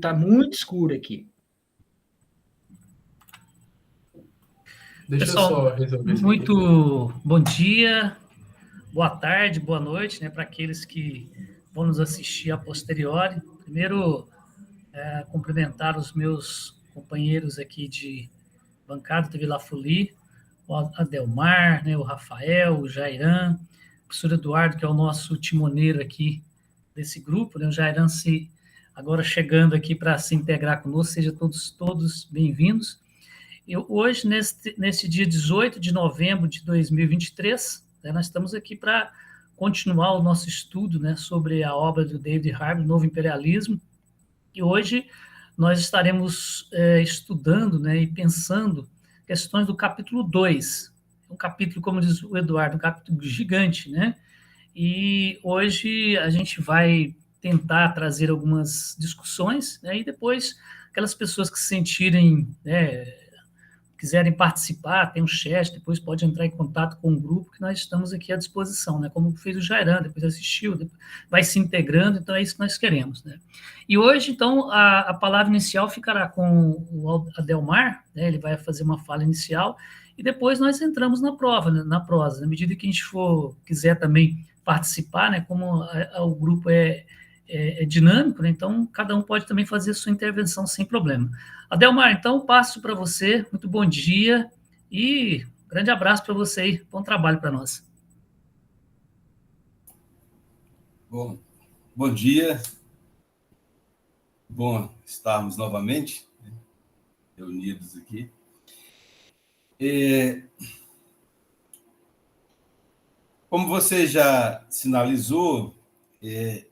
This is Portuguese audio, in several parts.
Tá muito escuro aqui. Deixa Pessoal, eu só resolver isso muito aqui. Bom dia, boa tarde, boa noite, né, para aqueles que vão nos assistir a posteriori. Primeiro, cumprimentar os meus companheiros aqui de bancada do Vila Fuli, o Adelmar, né, o Rafael, o Jairan, o professor Eduardo, que é o nosso timoneiro aqui desse grupo, né, o Jairan agora chegando aqui para se integrar conosco, sejam todos bem-vindos. Hoje, nesse dia 18 de novembro de 2023, né, nós estamos aqui para continuar o nosso estudo, né, sobre a obra do David Harvey, Novo Imperialismo, e hoje nós estaremos estudando, né, e pensando questões do capítulo 2, um capítulo, como diz o Eduardo, um capítulo gigante, né, e hoje a gente vai tentar trazer algumas discussões, né, e depois aquelas pessoas que se sentirem, né, quiserem participar, tem um chat, depois pode entrar em contato com o grupo, que nós estamos aqui à disposição, né? Como fez o Jairan, depois assistiu, depois vai se integrando, então é isso que nós queremos, né? E hoje, então, a palavra inicial ficará com o Adelmar, né? Ele vai fazer uma fala inicial, e depois nós entramos na prova, né? Na prosa, na medida que a gente quiser também participar, né? Como o grupo é dinâmico, né? Então cada um pode também fazer a sua intervenção sem problema. Adelmar, então passo para você, muito bom dia e grande abraço para você aí, bom trabalho para nós. Bom dia, bom estarmos novamente reunidos aqui. Como você já sinalizou,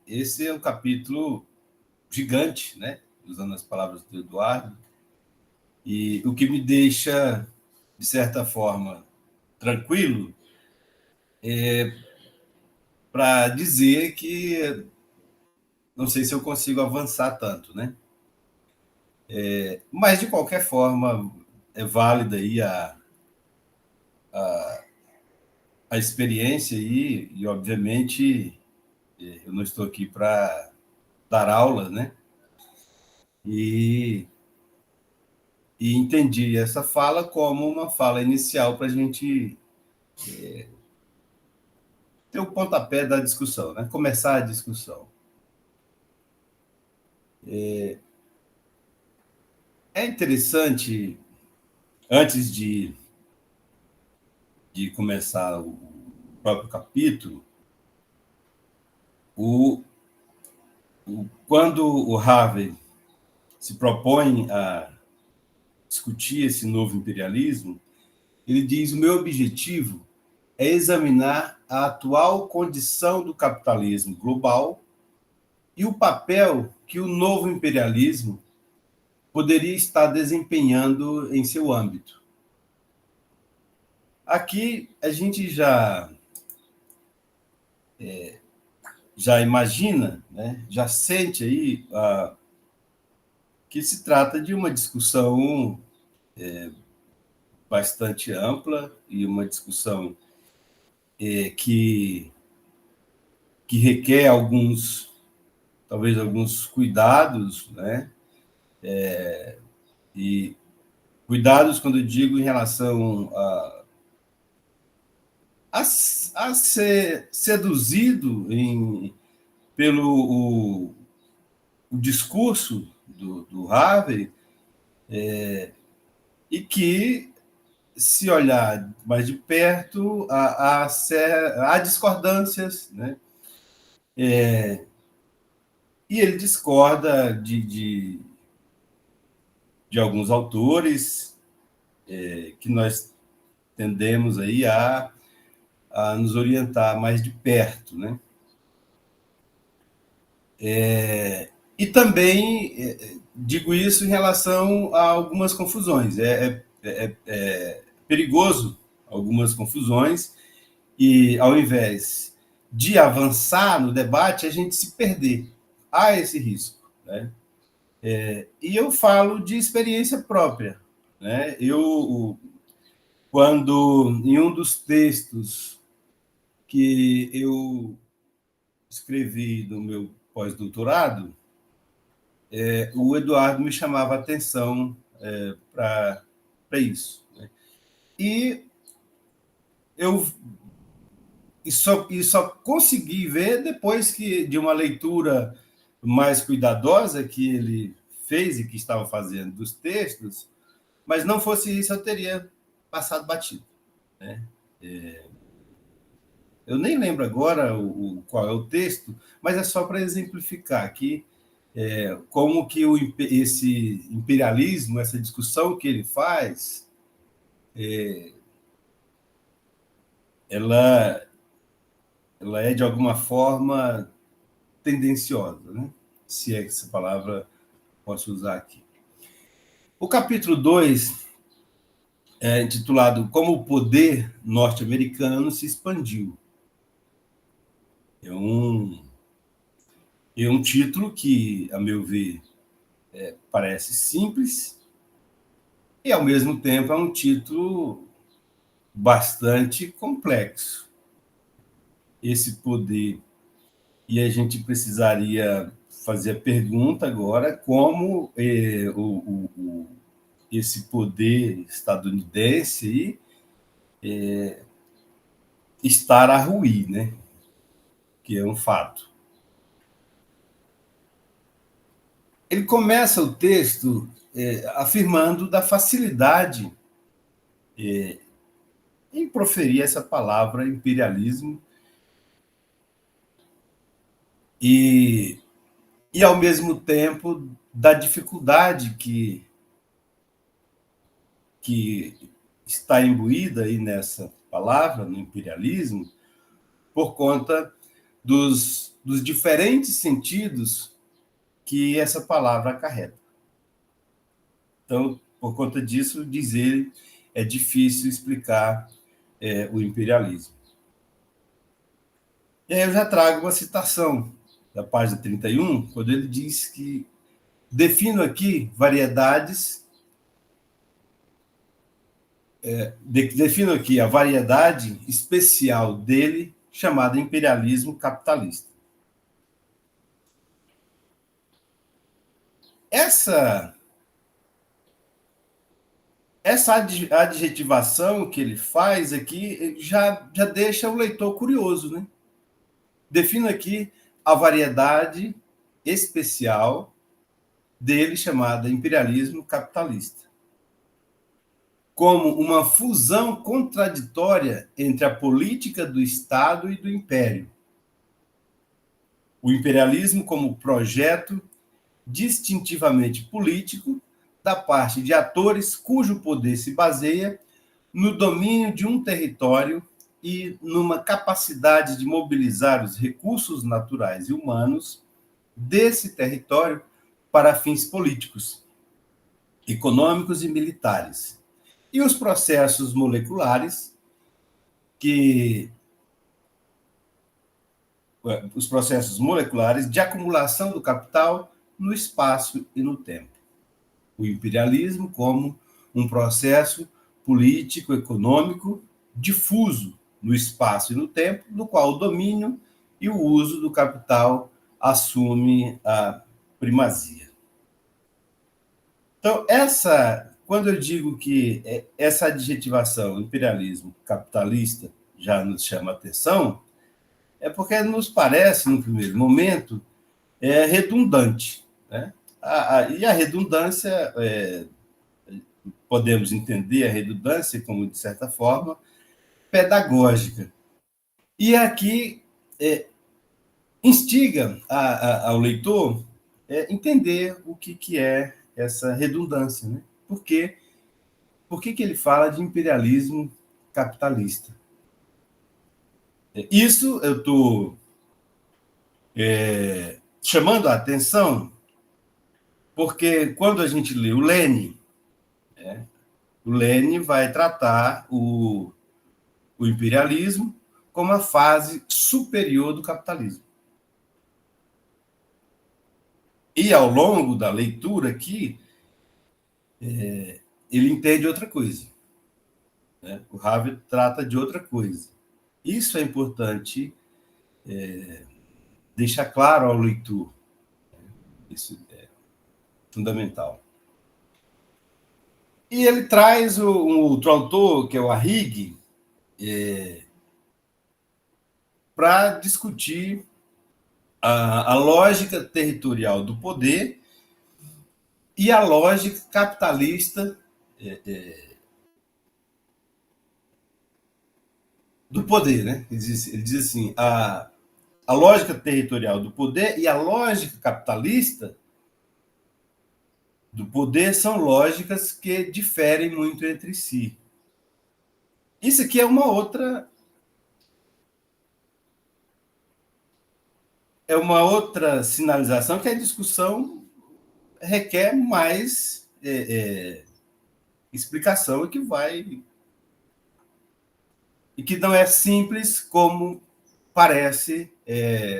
esse é um capítulo gigante, né? Usando as palavras do Eduardo, e o que me deixa, de certa forma, tranquilo para dizer que não sei se eu consigo avançar tanto, né? Mas, de qualquer forma, é válida aí a experiência e, obviamente, eu não estou aqui para dar aula, né? E entendi essa fala como uma fala inicial para a gente ter o pontapé da discussão, né? Começar a discussão. É interessante, antes de começar o próprio capítulo, quando o Harvey se propõe a discutir esse novo imperialismo, ele diz: o meu objetivo é examinar a atual condição do capitalismo global e o papel que o novo imperialismo poderia estar desempenhando em seu âmbito. Aqui a gente já imagina, né, já sente aí que se trata de uma discussão bastante ampla e uma discussão que requer talvez alguns cuidados, né? E cuidados, quando eu digo em relação a ser seduzido pelo o discurso do Harvey, e que, se olhar mais de perto, há discordâncias, né? E ele discorda de alguns autores que nós tendemos aí a nos orientar mais de perto, né? E também digo isso em relação a algumas confusões. É perigoso algumas confusões e, ao invés de avançar no debate, a gente se perder. Há esse risco, né? E eu falo de experiência própria, né? Quando, em um dos textos que eu escrevi no meu pós-doutorado, o Eduardo me chamava a atenção para isso. Né? E eu só consegui ver depois de uma leitura mais cuidadosa que ele fez e que estava fazendo dos textos, mas não fosse isso, eu teria passado batido. Né? Eu nem lembro agora qual é o texto, mas é só para exemplificar aqui como que esse imperialismo, essa discussão que ele faz, ela é, de alguma forma, tendenciosa, né? Se é que essa palavra posso usar aqui. O capítulo 2 é intitulado Como o Poder Norte-Americano se Expandiu. É um título que, a meu ver, parece simples e, ao mesmo tempo, é um título bastante complexo. Esse poder. E a gente precisaria fazer a pergunta agora como esse poder estadunidense estar a ruir, né? Que é um fato. Ele começa o texto afirmando da facilidade em proferir essa palavra imperialismo e ao mesmo tempo, da dificuldade que está imbuída aí nessa palavra, no imperialismo, por conta dos diferentes sentidos que essa palavra acarreta. Então, por conta disso, diz ele, é difícil explicar o imperialismo. E aí eu já trago uma citação da página 31, quando ele diz que defino aqui variedades, defino aqui a variedade especial dele, chamada imperialismo capitalista. Essa adjetivação que ele faz aqui já deixa o leitor curioso, né? Defino aqui a variedade especial dele, chamada imperialismo capitalista, como uma fusão contraditória entre a política do Estado e do Império. O imperialismo como projeto distintivamente político da parte de atores cujo poder se baseia no domínio de um território e numa capacidade de mobilizar os recursos naturais e humanos desse território para fins políticos, econômicos e militares. E os processos moleculares de acumulação do capital no espaço e no tempo. O imperialismo como um processo político, econômico, difuso no espaço e no tempo, no qual o domínio e o uso do capital assume a primazia. Então, quando eu digo que essa adjetivação, imperialismo capitalista, já nos chama a atenção, é porque nos parece, no primeiro momento, redundante. Né? E a redundância, podemos entender a redundância como, de certa forma, pedagógica. E aqui instiga ao leitor entender o que é essa redundância. Né? Por que ele fala de imperialismo capitalista? Isso eu estou chamando a atenção porque quando a gente lê o Lênin, o Lênin vai tratar o imperialismo como a fase superior do capitalismo. E ao longo da leitura aqui, ele entende outra coisa. Né? O Havel trata de outra coisa. Isso é importante deixar claro ao leitor. Isso fundamental. E ele traz outro autor, que é o Arrighi, para discutir a lógica territorial do poder e a lógica capitalista do poder, né? Ele diz assim, a lógica territorial do poder e a lógica capitalista do poder são lógicas que diferem muito entre si. Isso aqui é uma outra sinalização que a discussão requer mais explicação e que não é simples como parece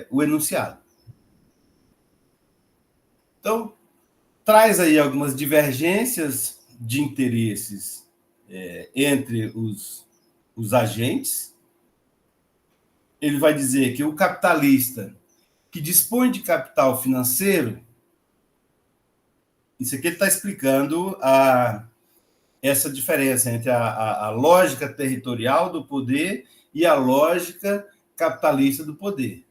o enunciado. Então, traz aí algumas divergências de interesses entre os agentes. Ele vai dizer que o capitalista que dispõe de capital financeiro, isso aqui ele está explicando essa diferença entre a lógica territorial do poder e a lógica capitalista do poder.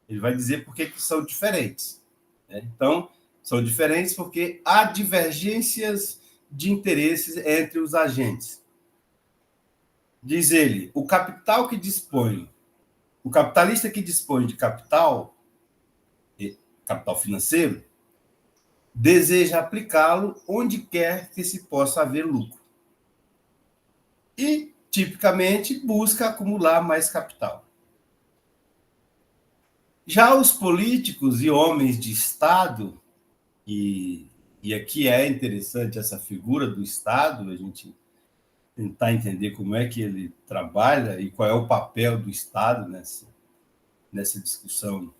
Ele vai dizer por que são diferentes. Então, são diferentes porque há divergências de interesses entre os agentes. Diz ele, o capitalista que dispõe de capital financeiro, deseja aplicá-lo onde quer que se possa haver lucro. E, tipicamente, busca acumular mais capital. Já os políticos e homens de Estado, e aqui é interessante essa figura do Estado, a gente tentar entender como é que ele trabalha e qual é o papel do Estado nessa discussão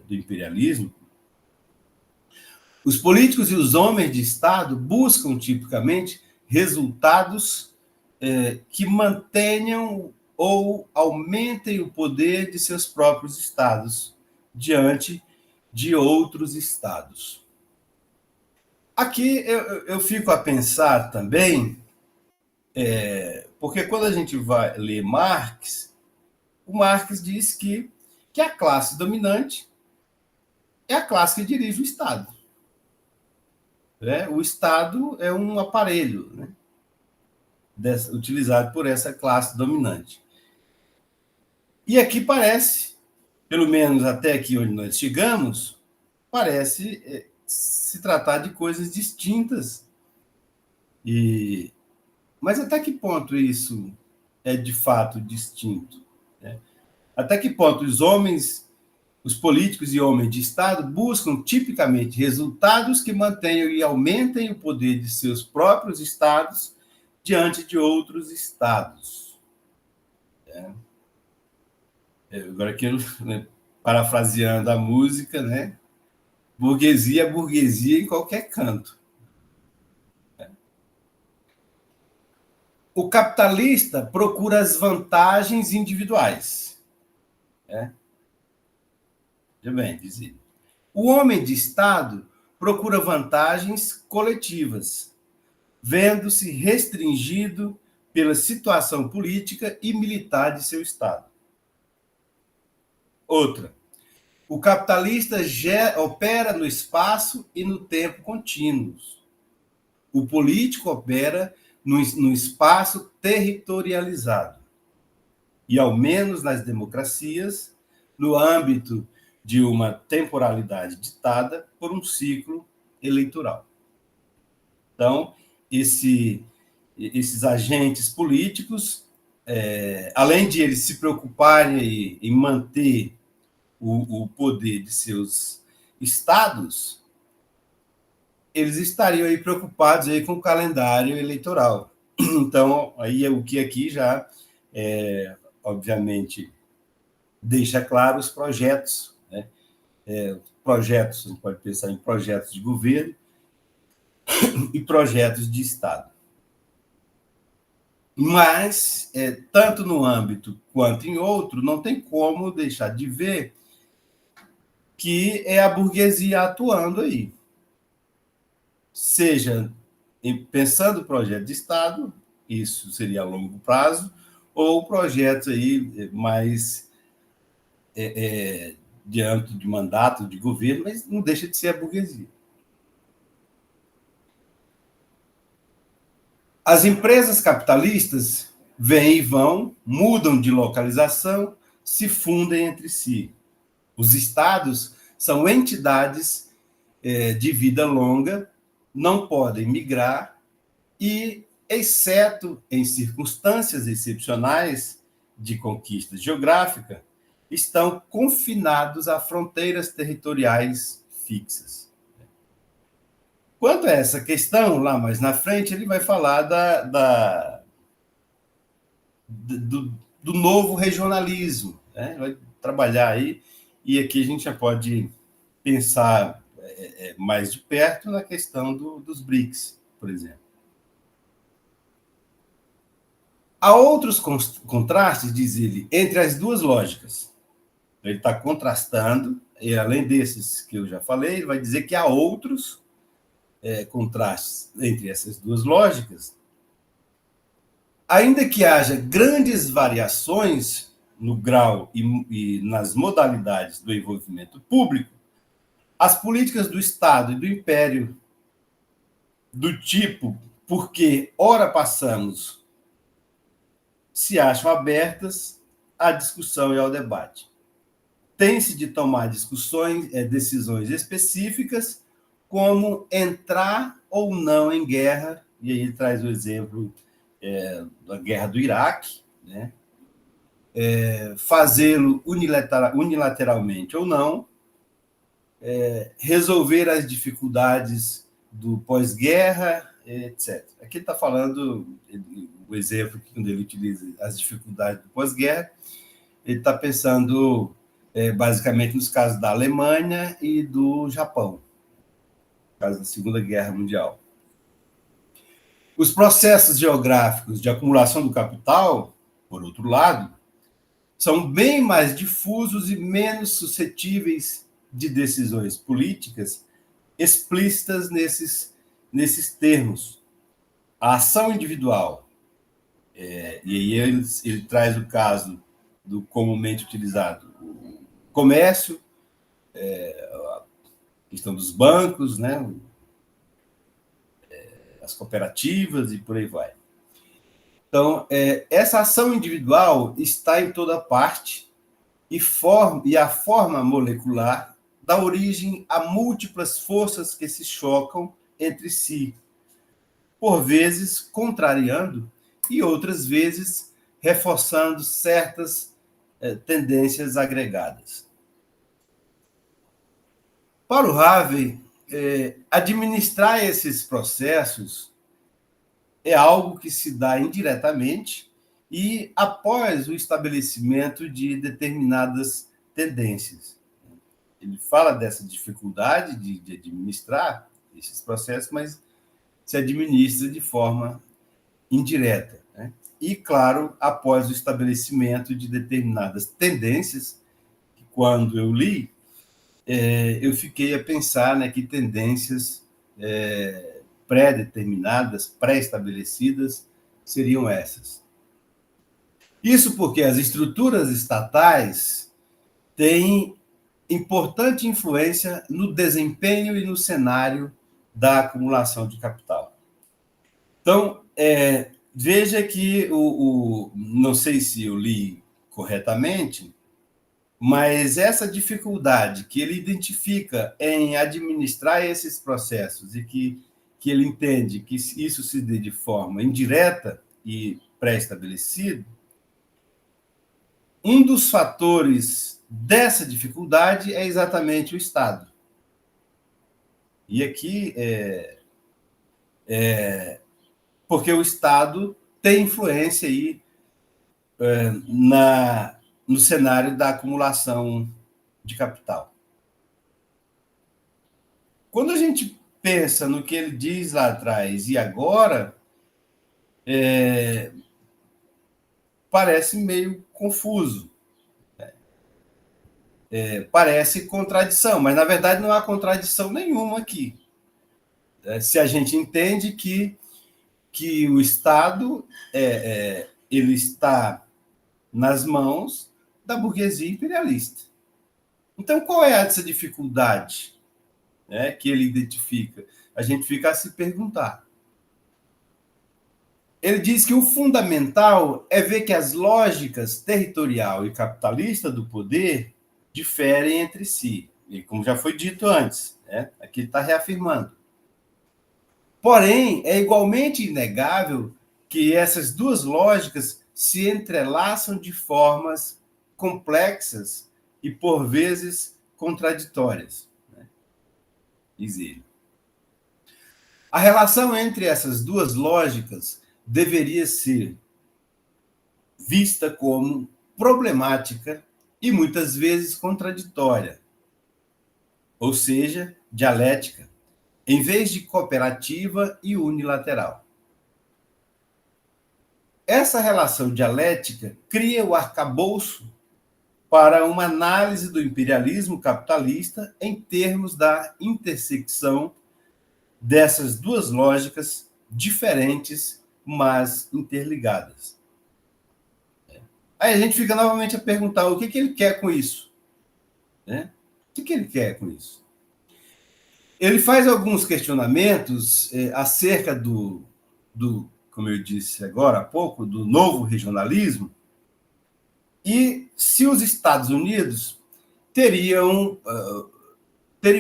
do imperialismo. Os políticos e os homens de Estado buscam, tipicamente, resultados que mantenham ou aumentem o poder de seus próprios estados diante de outros estados. Aqui eu fico a pensar também, porque quando a gente vai ler Marx, o Marx diz que a classe dominante é a classe que dirige o Estado. O Estado é um aparelho, né, utilizado por essa classe dominante. E aqui parece, pelo menos até aqui onde nós chegamos, parece se tratar de coisas distintas. Mas até que ponto isso é de fato distinto? Até que ponto os políticos e homens de Estado buscam tipicamente resultados que mantenham e aumentem o poder de seus próprios estados diante de outros estados. Agora aqui, parafraseando a música, né? Burguesia é burguesia em qualquer canto. O capitalista procura as vantagens individuais. Bem, dizia. O homem de Estado procura vantagens coletivas, vendo-se restringido pela situação política e militar de seu Estado. Outra. O capitalista opera no espaço e no tempo contínuos. O político opera no espaço territorializado. E, ao menos nas democracias, no âmbito de uma temporalidade ditada por um ciclo eleitoral. Então, esses agentes políticos, além de eles se preocuparem em manter o poder de seus estados, eles estariam aí preocupados aí com o calendário eleitoral. Então, aí é o que aqui já, obviamente, deixa claro os projetos, né? Projetos, a gente pode pensar em projetos de governo e projetos de Estado. Mas, tanto no âmbito quanto em outro, não tem como deixar de ver que é a burguesia atuando aí. seja pensando o projeto de Estado, isso seria a longo prazo, ou projetos aí mais diante de mandato de governo, mas não deixa de ser a burguesia. As empresas capitalistas vêm e vão, mudam de localização, se fundem entre si. Os estados são entidades de vida longa, não podem migrar e, exceto em circunstâncias excepcionais de conquista geográfica, estão confinados a fronteiras territoriais fixas. Quanto a essa questão, lá mais na frente, ele vai falar do novo regionalismo, né? Vai trabalhar aí, e aqui a gente já pode pensar mais de perto na questão dos BRICS, por exemplo. Há outros contrastes, diz ele, entre as duas lógicas. Ele está contrastando, e além desses que eu já falei, ele vai dizer que há outros contrastes entre essas duas lógicas, ainda que haja grandes variações no grau e nas modalidades do envolvimento público, as políticas do Estado e do Império, do tipo porque ora passamos, se acham abertas à discussão e ao debate. Tem-se de tomar decisões específicas, como entrar ou não em guerra, e aí ele traz o exemplo da guerra do Iraque, né? Fazê-lo unilateralmente ou não, resolver as dificuldades do pós-guerra, etc. Aqui ele está falando, o exemplo quando ele utiliza as dificuldades do pós-guerra, ele está pensando basicamente nos casos da Alemanha e do Japão, no caso da Segunda Guerra Mundial. Os processos geográficos de acumulação do capital, por outro lado, são bem mais difusos e menos suscetíveis de decisões políticas explícitas nesses termos. A ação individual, e aí ele traz o caso do comumente utilizado, o comércio, a questão dos bancos, né? As cooperativas e por aí vai. Então, essa ação individual está em toda parte e a forma molecular dá origem a múltiplas forças que se chocam entre si, por vezes contrariando e outras vezes reforçando certas tendências agregadas. Para o Harvey, administrar esses processos é algo que se dá indiretamente e após o estabelecimento de determinadas tendências. Ele fala dessa dificuldade de administrar esses processos, mas se administra de forma indireta, né? E, claro, após o estabelecimento de determinadas tendências, que quando eu li, eu fiquei a pensar, né, que tendências pré-determinadas, pré-estabelecidas seriam essas. Isso porque as estruturas estatais têm importante influência no desempenho e no cenário da acumulação de capital. Então, veja que não sei se eu li corretamente, mas essa dificuldade que ele identifica em administrar esses processos e que ele entende que isso se dê de forma indireta e pré-estabelecido, um dos fatores dessa dificuldade é exatamente o Estado. E aqui porque o Estado tem influência aí no cenário da acumulação de capital. Quando a gente pensa no que ele diz lá atrás e agora, parece meio confuso. Parece contradição, mas na verdade não há contradição nenhuma aqui. se a gente entende que o Estado ele está nas mãos da burguesia imperialista. Então, qual é essa dificuldade, né, que ele identifica? A gente fica a se perguntar. Ele diz que o fundamental é ver que as lógicas territorial e capitalista do poder diferem entre si, e como já foi dito antes, né, aqui ele está reafirmando. Porém, é igualmente inegável que essas duas lógicas se entrelaçam de formas complexas e, por vezes, contraditórias, né? Diz ele. A relação entre essas duas lógicas deveria ser vista como problemática e, muitas vezes, contraditória, ou seja, dialética, em vez de cooperativa e unilateral. Essa relação dialética cria o arcabouço para uma análise do imperialismo capitalista em termos da intersecção dessas duas lógicas diferentes, mas interligadas. Aí a gente fica novamente a perguntar o que ele quer com isso, né? O que ele quer com isso? Ele faz alguns questionamentos acerca do, como eu disse agora há pouco, do novo regionalismo, e se os Estados Unidos teriam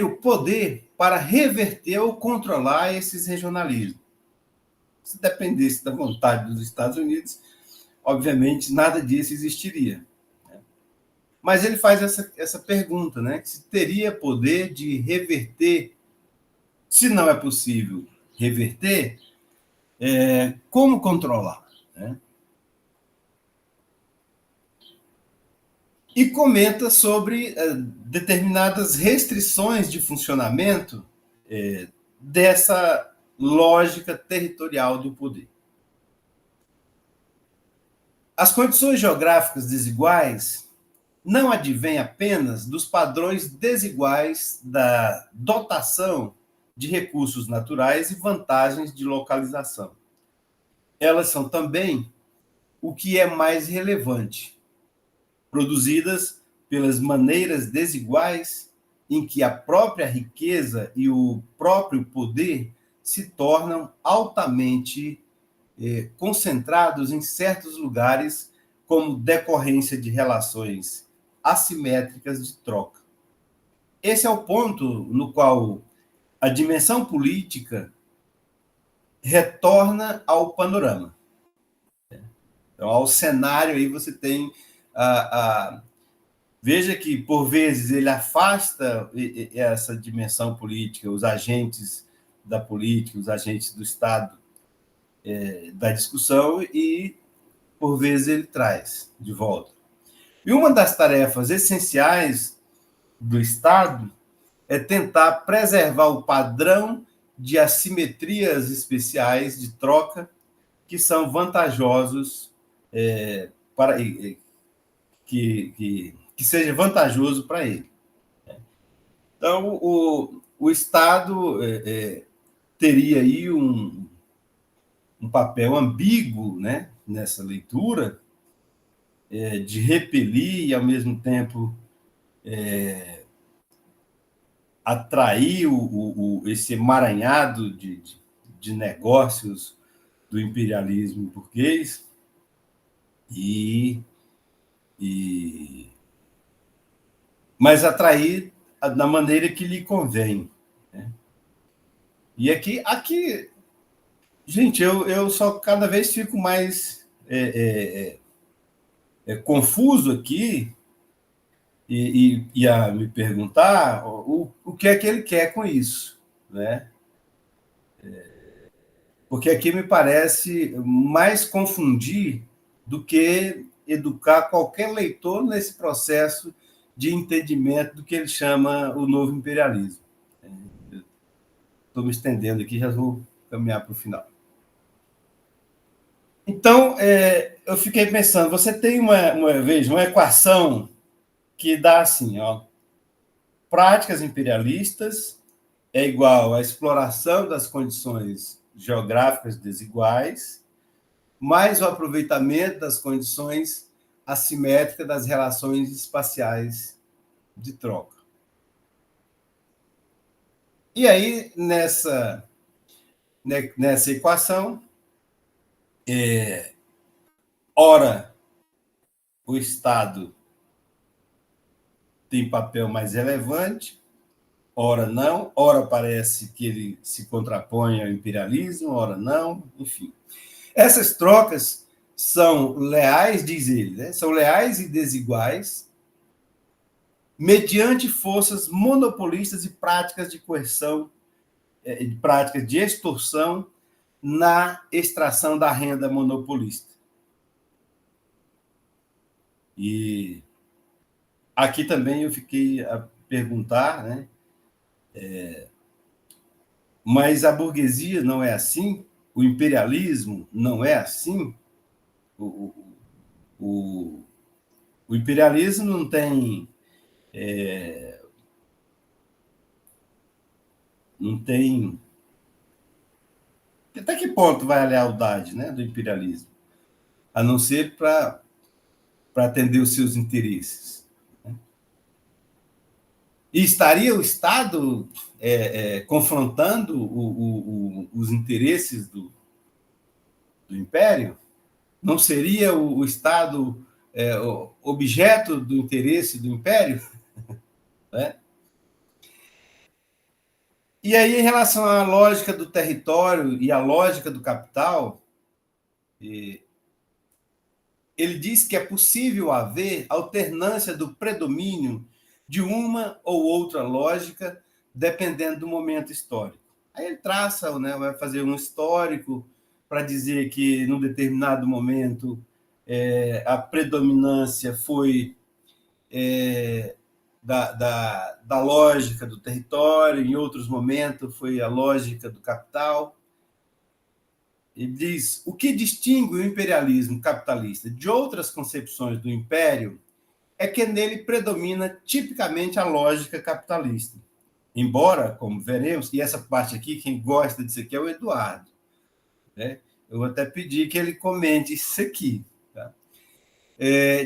o poder para reverter ou controlar esses regionalismos. Se dependesse da vontade dos Estados Unidos, obviamente nada disso existiria. Mas ele faz essa pergunta, né? Se teria poder de reverter. Se não é possível reverter, como controlar? Né? E comenta sobre determinadas restrições de funcionamento dessa lógica territorial do poder. As condições geográficas desiguais não advêm apenas dos padrões desiguais da dotação de recursos naturais e vantagens de localização. Elas são também o que é mais relevante, produzidas pelas maneiras desiguais em que a própria riqueza e o próprio poder se tornam altamente concentrados em certos lugares como decorrência de relações assimétricas de troca. Esse é o ponto no qual a dimensão política retorna ao panorama. Então, ao cenário, aí você tem veja que, por vezes, ele afasta essa dimensão política, os agentes da política, os agentes do Estado da discussão, e, por vezes, ele traz de volta. E uma das tarefas essenciais do Estado é tentar preservar o padrão de assimetrias especiais de troca que são vantajosos para que seja vantajoso para ele. Então, o Estado teria aí um papel ambíguo, né, nessa leitura, de repelir e, ao mesmo tempo, atrair esse emaranhado de negócios do imperialismo burguês mas atrair da maneira que lhe convém. Né? E aqui gente, eu só cada vez fico mais confuso aqui e a me perguntar o que é que ele quer com isso, né? Porque aqui me parece mais confundir do que educar qualquer leitor nesse processo de entendimento do que ele chama o novo imperialismo. Estou me estendendo aqui, já vou caminhar para o final. Então, eu fiquei pensando, você tem uma equação que dá assim, ó, práticas imperialistas é igual à exploração das condições geográficas desiguais, mais o aproveitamento das condições assimétricas das relações espaciais de troca. E aí, nessa equação, ora, o Estado tem papel mais relevante, ora não, ora parece que ele se contrapõe ao imperialismo, ora não, enfim. Essas trocas são leais, diz ele, né? São leais e desiguais, mediante forças monopolistas e práticas de coerção, práticas de extorsão na extração da renda monopolista. E aqui também eu fiquei a perguntar, né? Mas a burguesia não é assim? O imperialismo não é assim? O imperialismo não tem... não tem... Até que ponto vai a lealdade, né, do imperialismo? A não ser para atender os seus interesses. E estaria o Estado confrontando os interesses do Império? Não seria o Estado objeto do interesse do Império? Né? E aí, em relação à lógica do território e à lógica do capital, ele diz que é possível haver alternância do predomínio de uma ou outra lógica, dependendo do momento histórico. Aí ele traça, né, vai fazer um histórico para dizer que, num determinado momento, a predominância foi da lógica do território, em outros momentos foi a lógica do capital. Ele diz: o que distingue o imperialismo capitalista de outras concepções do império é que nele predomina tipicamente a lógica capitalista. Embora, como veremos, e essa parte aqui, quem gosta disso aqui é o Eduardo, né? Eu vou até pedir que ele comente isso aqui. Tá?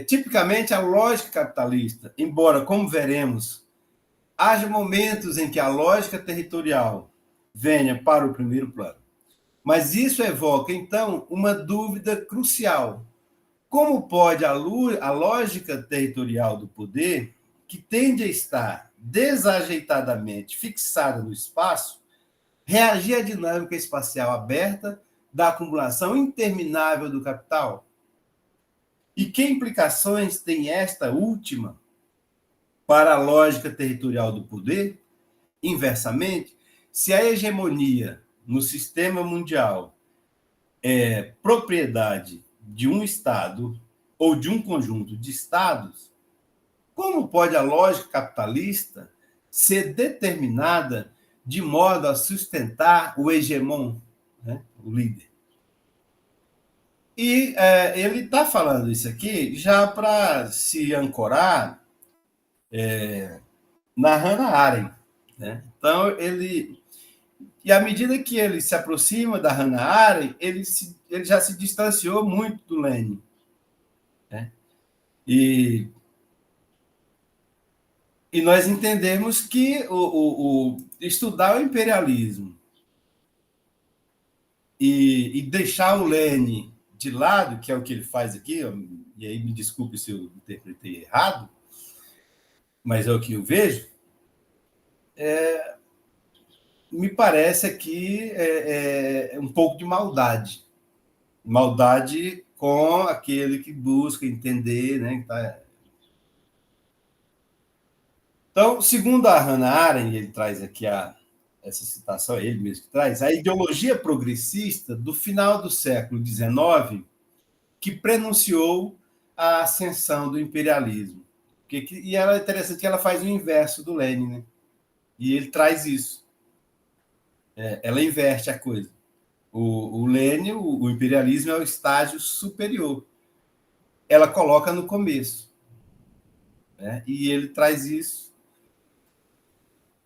Tipicamente a lógica capitalista, embora, como veremos, haja momentos em que a lógica territorial venha para o primeiro plano. Mas isso evoca, então, uma dúvida crucial. Como pode a lógica territorial do poder, que tende a estar desajeitadamente fixada no espaço, reagir à dinâmica espacial aberta da acumulação interminável do capital? E que implicações tem esta última para a lógica territorial do poder? Inversamente, se a hegemonia no sistema mundial é propriedade de um Estado ou de um conjunto de Estados, como pode a lógica capitalista ser determinada de modo a sustentar o hegemon, né, o líder? E ele está falando isso aqui já para se ancorar na Hannah Arendt. Né? Então, e à medida que ele se aproxima da Hannah Arendt, ele já se distanciou muito do Lenin. Né? E nós entendemos que estudar o imperialismo e deixar o Lenin de lado, que é o que ele faz aqui, e aí me desculpe se eu interpretei errado, mas é o que eu vejo, me parece aqui um pouco de maldade. Maldade com aquele que busca entender, né? Então, segundo a Hannah Arendt, ele traz aqui essa citação, ele mesmo que traz, a ideologia progressista do final do século XIX que prenunciou a ascensão do imperialismo. E ela é interessante que ela faz o inverso do Lenin, né? E ele traz isso. Ela inverte a coisa. O Lenin, o imperialismo é o estágio superior. Ela coloca no começo. Né? E ele traz isso.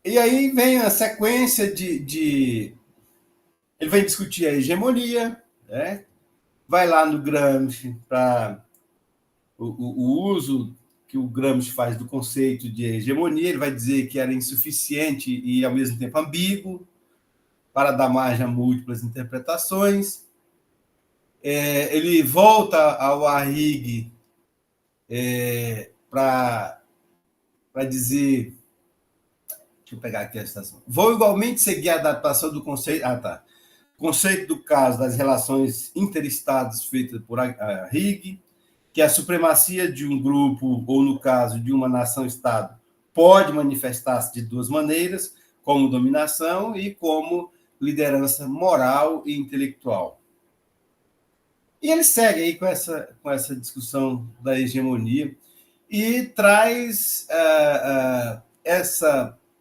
E aí vem a sequência ele vai discutir a hegemonia, né? Vai lá no Gramsci para o uso que o Gramsci faz do conceito de hegemonia. Ele vai dizer que era insuficiente e, ao mesmo tempo, ambíguo, para dar margem a múltiplas interpretações. Ele volta ao Arrighi para dizer... Deixa eu pegar aqui a citação. Vou igualmente seguir a adaptação do conceito... Conceito do caso das relações interestados feita por Arrighi, que a supremacia de um grupo, ou no caso de uma nação-estado, pode manifestar-se de duas maneiras, como dominação e como liderança moral e intelectual. E ele segue aí com essa discussão da hegemonia e traz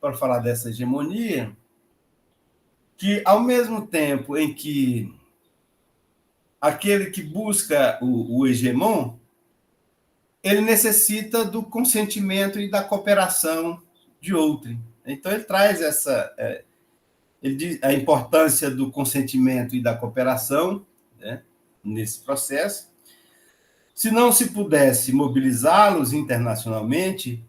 para falar dessa hegemonia, que ao mesmo tempo em que aquele que busca o hegemon, ele necessita do consentimento e da cooperação de outrem. Então ele traz ele diz a importância do consentimento e da cooperação, né, nesse processo. Se não se pudesse mobilizá-los internacionalmente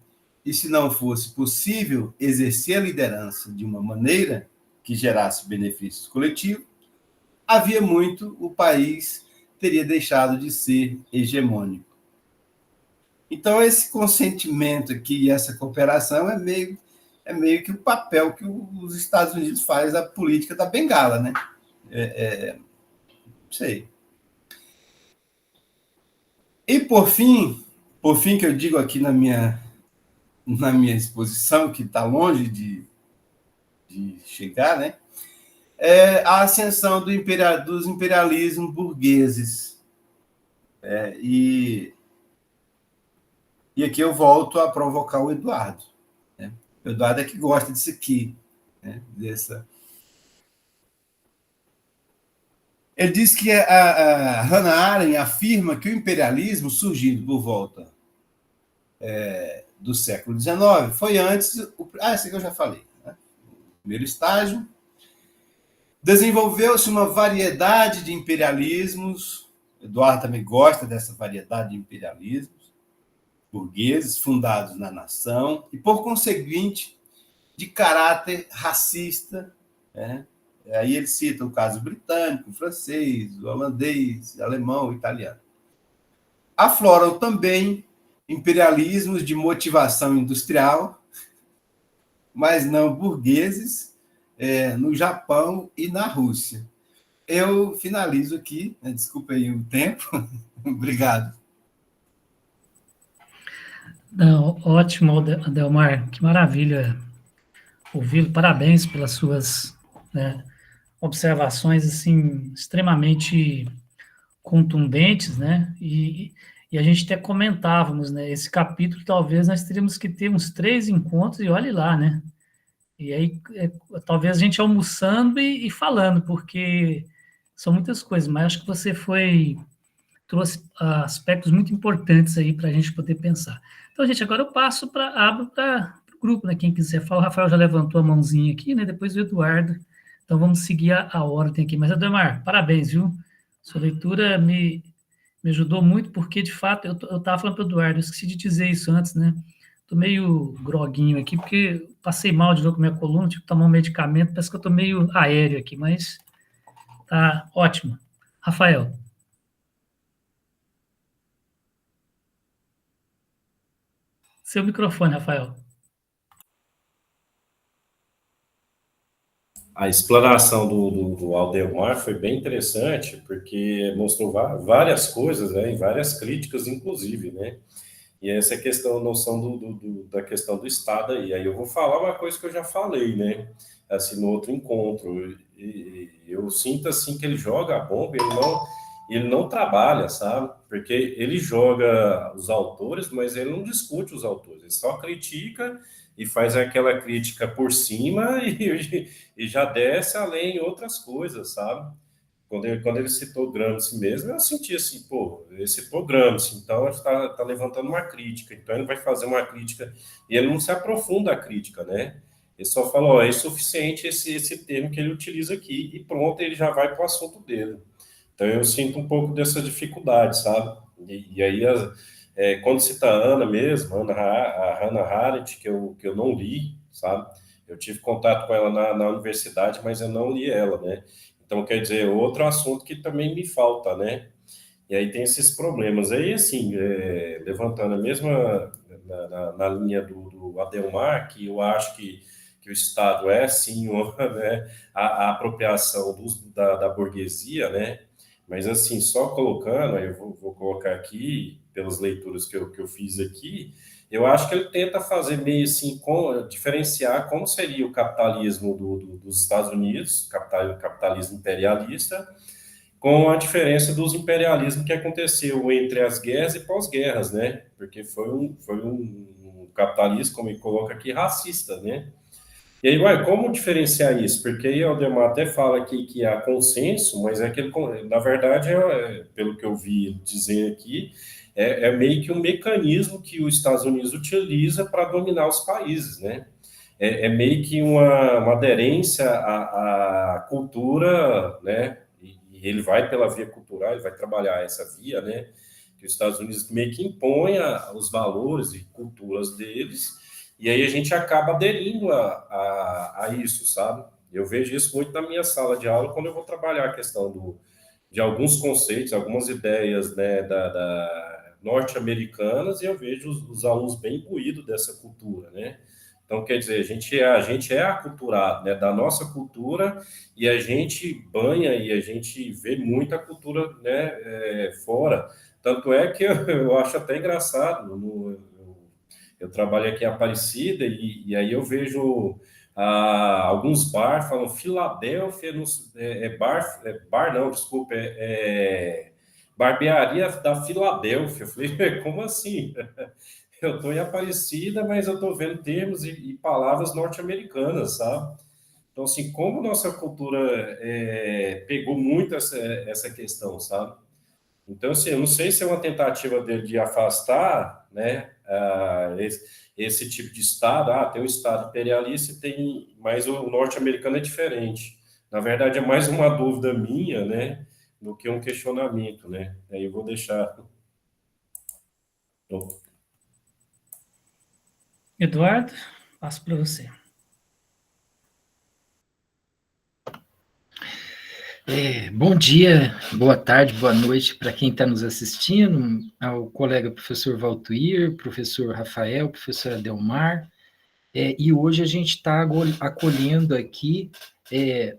e se não fosse possível exercer a liderança de uma maneira que gerasse benefícios coletivos, havia muito o país teria deixado de ser hegemônico. Então, esse consentimento aqui e essa cooperação é meio que o papel que os Estados Unidos faz da política da bengala, né? Não sei. E, por fim, que eu digo aqui na minha exposição, que está longe de chegar, né? A ascensão dos imperialismos burgueses. E aqui eu volto a provocar o Eduardo. Né? O Eduardo é que gosta disso aqui. Né? Ele diz que a Hannah Arendt afirma que o imperialismo, surgido por volta do século XIX, foi antes... esse aqui eu já falei. Né? Primeiro estágio. Desenvolveu-se uma variedade de imperialismos. Eduardo também gosta dessa variedade de imperialismos burgueses, fundados na nação, e, por conseguinte, de caráter racista. Né? Aí ele cita o caso britânico, o francês, o holandês, o alemão, o italiano. Afloram também imperialismos de motivação industrial, mas não burgueses, no Japão e na Rússia. Eu finalizo aqui, né? Desculpa aí o tempo. Obrigado. Não, ótimo, Adelmar, que maravilha ouvi-lo. Parabéns pelas suas, né, observações assim extremamente contundentes, né? E a gente até comentávamos, né? Esse capítulo talvez nós teríamos que ter uns 3 encontros e olhe lá, né? E aí talvez a gente almoçando e falando, porque são muitas coisas, mas acho que você trouxe aspectos muito importantes aí para a gente poder pensar. Então, gente, agora eu abro para o grupo, né? Quem quiser falar, o Rafael já levantou a mãozinha aqui, né? Depois o Eduardo. Então, vamos seguir a ordem aqui. Mas, Ademar, parabéns, viu? Sua leitura me ajudou muito, porque, de fato, eu estava falando para o Eduardo, eu esqueci de dizer isso antes, né? Estou meio groguinho aqui, porque passei mal de novo com minha coluna, tive que tomar um medicamento, parece que eu estou meio aéreo aqui, mas tá ótimo. Rafael. Seu microfone, Rafael. A explanação do Aldemar foi bem interessante, porque mostrou várias coisas, né, e várias críticas, inclusive, né? E essa questão, a noção da questão do Estado aí. Aí eu vou falar uma coisa que eu já falei, né? Assim, no outro encontro. E eu sinto, assim, que ele joga a bomba, ele não trabalha, sabe? Porque ele joga os autores, mas ele não discute os autores. Ele só critica e faz aquela crítica por cima e já desce além em outras coisas, sabe? Quando ele citou Gramsci mesmo, eu senti assim, pô, ele citou Gramsci, então ele está levantando uma crítica, então ele vai fazer uma crítica, e ele não se aprofunda a crítica, né? Ele só fala, ó, é insuficiente esse termo que ele utiliza aqui, e pronto, ele já vai para o assunto dele. Então, eu sinto um pouco dessa dificuldade, sabe? E aí, quando cita a Ana mesmo, a Hannah Arendt, que eu não li, sabe? Eu tive contato com ela na universidade, mas eu não li ela, né? Então, quer dizer, outro assunto que também me falta, né? E aí tem esses problemas. Aí, assim, levantando a mesma na linha do Adelmar, que eu acho que o Estado é, sim, né, a apropriação da burguesia, né? Mas, assim, só colocando, aí eu vou colocar aqui, pelas leituras que eu fiz aqui, eu acho que ele tenta fazer meio assim, diferenciar como seria o capitalismo dos Estados Unidos, capitalismo imperialista, com a diferença dos imperialismos que aconteceu entre as guerras e pós-guerras, né? Porque foi um capitalismo, como ele coloca aqui, racista, né? E aí, como diferenciar isso? Porque aí o Aldemar até fala aqui que há consenso, mas é que ele, na verdade, pelo que eu vi dizer aqui, é meio que um mecanismo que os Estados Unidos utiliza para dominar os países, né? É meio que uma aderência à cultura, né? E ele vai pela via cultural, ele vai trabalhar essa via, né? Que os Estados Unidos meio que impõe os valores e culturas deles, e aí a gente acaba aderindo a isso, sabe? Eu vejo isso muito na minha sala de aula, quando eu vou trabalhar a questão de alguns conceitos, algumas ideias, né, norte-americanas, e eu vejo os alunos bem imbuídos dessa cultura, né? Então, quer dizer, a gente é aculturado, né, da nossa cultura, e a gente banha e a gente vê muita cultura, né, fora. Tanto é que eu acho até engraçado, eu trabalho aqui em Aparecida, e aí eu vejo alguns bar falam Filadélfia, bar não, desculpa, barbearia da Filadélfia. Eu falei, como assim? Eu estou em Aparecida, mas eu estou vendo termos e palavras norte-americanas, sabe? Então, assim, como nossa cultura pegou muito essa questão, sabe? Então, assim, eu não sei se é uma tentativa dele de afastar, né, esse tipo de Estado. Tem um Estado imperialista e tem, mas o norte-americano é diferente. Na verdade, é mais uma dúvida minha, né, do que um questionamento, né? Aí eu vou deixar. Eduardo, passo para você. Bom dia, boa tarde, boa noite para quem está nos assistindo, ao colega professor Valtuir, professor Rafael, professor Adelmar, e hoje a gente está acolhendo aqui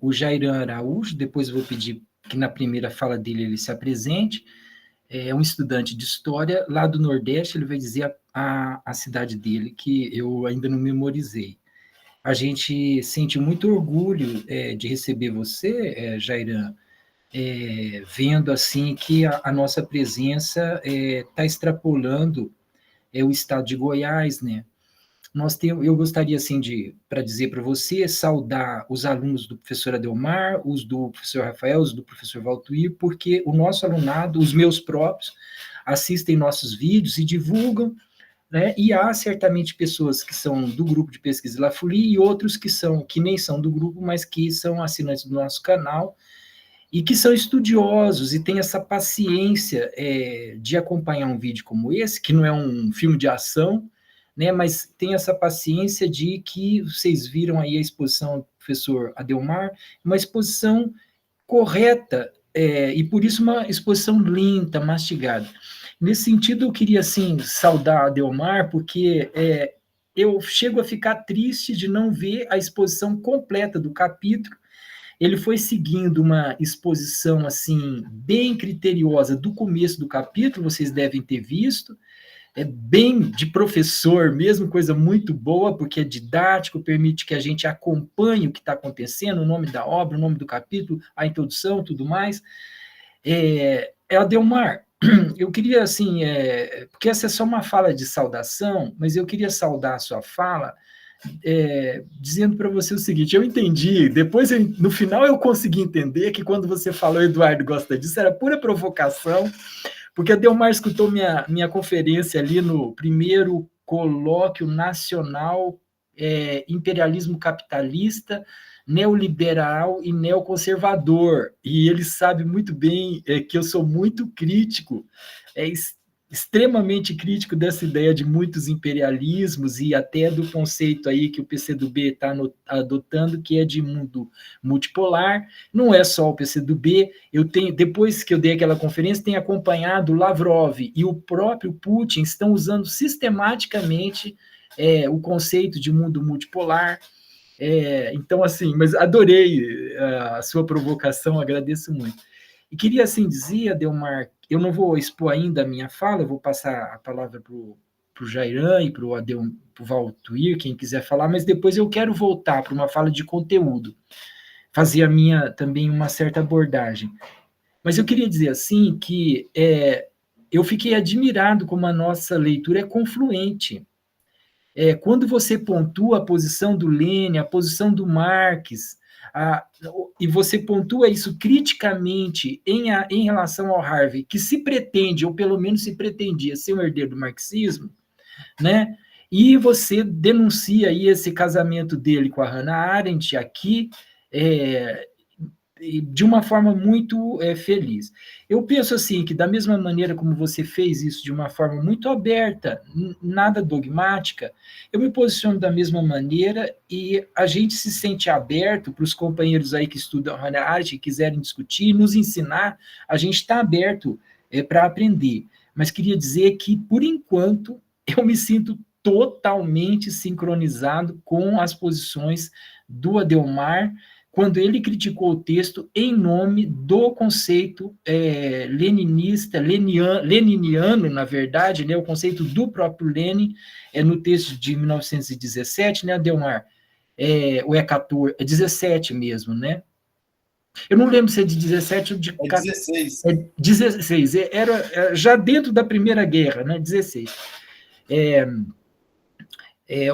o Jairan Araújo. Depois eu vou pedir que na primeira fala dele ele se apresente. É um estudante de história lá do Nordeste, ele vai dizer a cidade dele, que eu ainda não memorizei. A gente sente muito orgulho de receber você, Jairan, vendo assim que a nossa presença está extrapolando o estado de Goiás, né? Eu gostaria assim para dizer para você, saudar os alunos do professor Adelmar, os do professor Rafael, os do professor Valtuir, porque o nosso alunado, os meus próprios, assistem nossos vídeos e divulgam, né? E há certamente pessoas que são do grupo de pesquisa Lafuli e outros que nem são do grupo, mas que são assinantes do nosso canal e que são estudiosos e têm essa paciência de acompanhar um vídeo como esse, que não é um filme de ação, né, mas tem essa paciência de que vocês viram aí a exposição do professor Adelmar, uma exposição correta, e por isso uma exposição lenta, mastigada. Nesse sentido, eu queria, assim, saudar a Adelmar, porque eu chego a ficar triste de não ver a exposição completa do capítulo. Ele foi seguindo uma exposição, assim, bem criteriosa do começo do capítulo, vocês devem ter visto, bem de professor mesmo, coisa muito boa, porque é didático, permite que a gente acompanhe o que está acontecendo, o nome da obra, o nome do capítulo, a introdução, tudo mais. Adelmar, eu queria, assim, porque essa é só uma fala de saudação, mas eu queria saudar a sua fala, dizendo para você o seguinte: eu entendi, depois no final eu consegui entender que quando você falou Eduardo gosta disso, era pura provocação, porque a Adelmar escutou minha conferência ali no primeiro colóquio nacional imperialismo capitalista, neoliberal e neoconservador. E ele sabe muito bem que eu sou muito crítico, extremamente crítico dessa ideia de muitos imperialismos e até do conceito aí que o PCdoB está adotando, que é de mundo multipolar. Não é só o PCdoB, depois que eu dei aquela conferência, tenho acompanhado Lavrov e o próprio Putin estão usando sistematicamente o conceito de mundo multipolar. Então, assim, mas adorei a sua provocação, agradeço muito. E queria, assim, dizer, Adelmar, eu não vou expor ainda a minha fala, eu vou passar a palavra para o Jairan e para o Valtuir, quem quiser falar, mas depois eu quero voltar para uma fala de conteúdo, fazer a minha também uma certa abordagem. Mas eu queria dizer, assim, que eu fiquei admirado como a nossa leitura é confluente. Quando você pontua a posição do Lênin, a posição do Marx, e você pontua isso criticamente em relação ao Harvey, que se pretende, ou pelo menos se pretendia, ser um herdeiro do marxismo, né? E você denuncia aí esse casamento dele com a Hannah Arendt aqui, de uma forma muito feliz. Eu penso assim, que da mesma maneira como você fez isso de uma forma muito aberta, nada dogmática, eu me posiciono da mesma maneira e a gente se sente aberto para os companheiros aí que estudam Hannah Arendt, que quiserem discutir, nos ensinar, a gente está aberto para aprender. Mas queria dizer que, por enquanto, eu me sinto totalmente sincronizado com as posições do Adelmar, quando ele criticou o texto em nome do conceito leniniano, na verdade, né, o conceito do próprio Lenin, no texto de 1917, né, Adelmar? Ou 14, 17 mesmo, né? Eu não lembro se é de 17 ou de... 16. 16, era já dentro da Primeira Guerra, né, 16.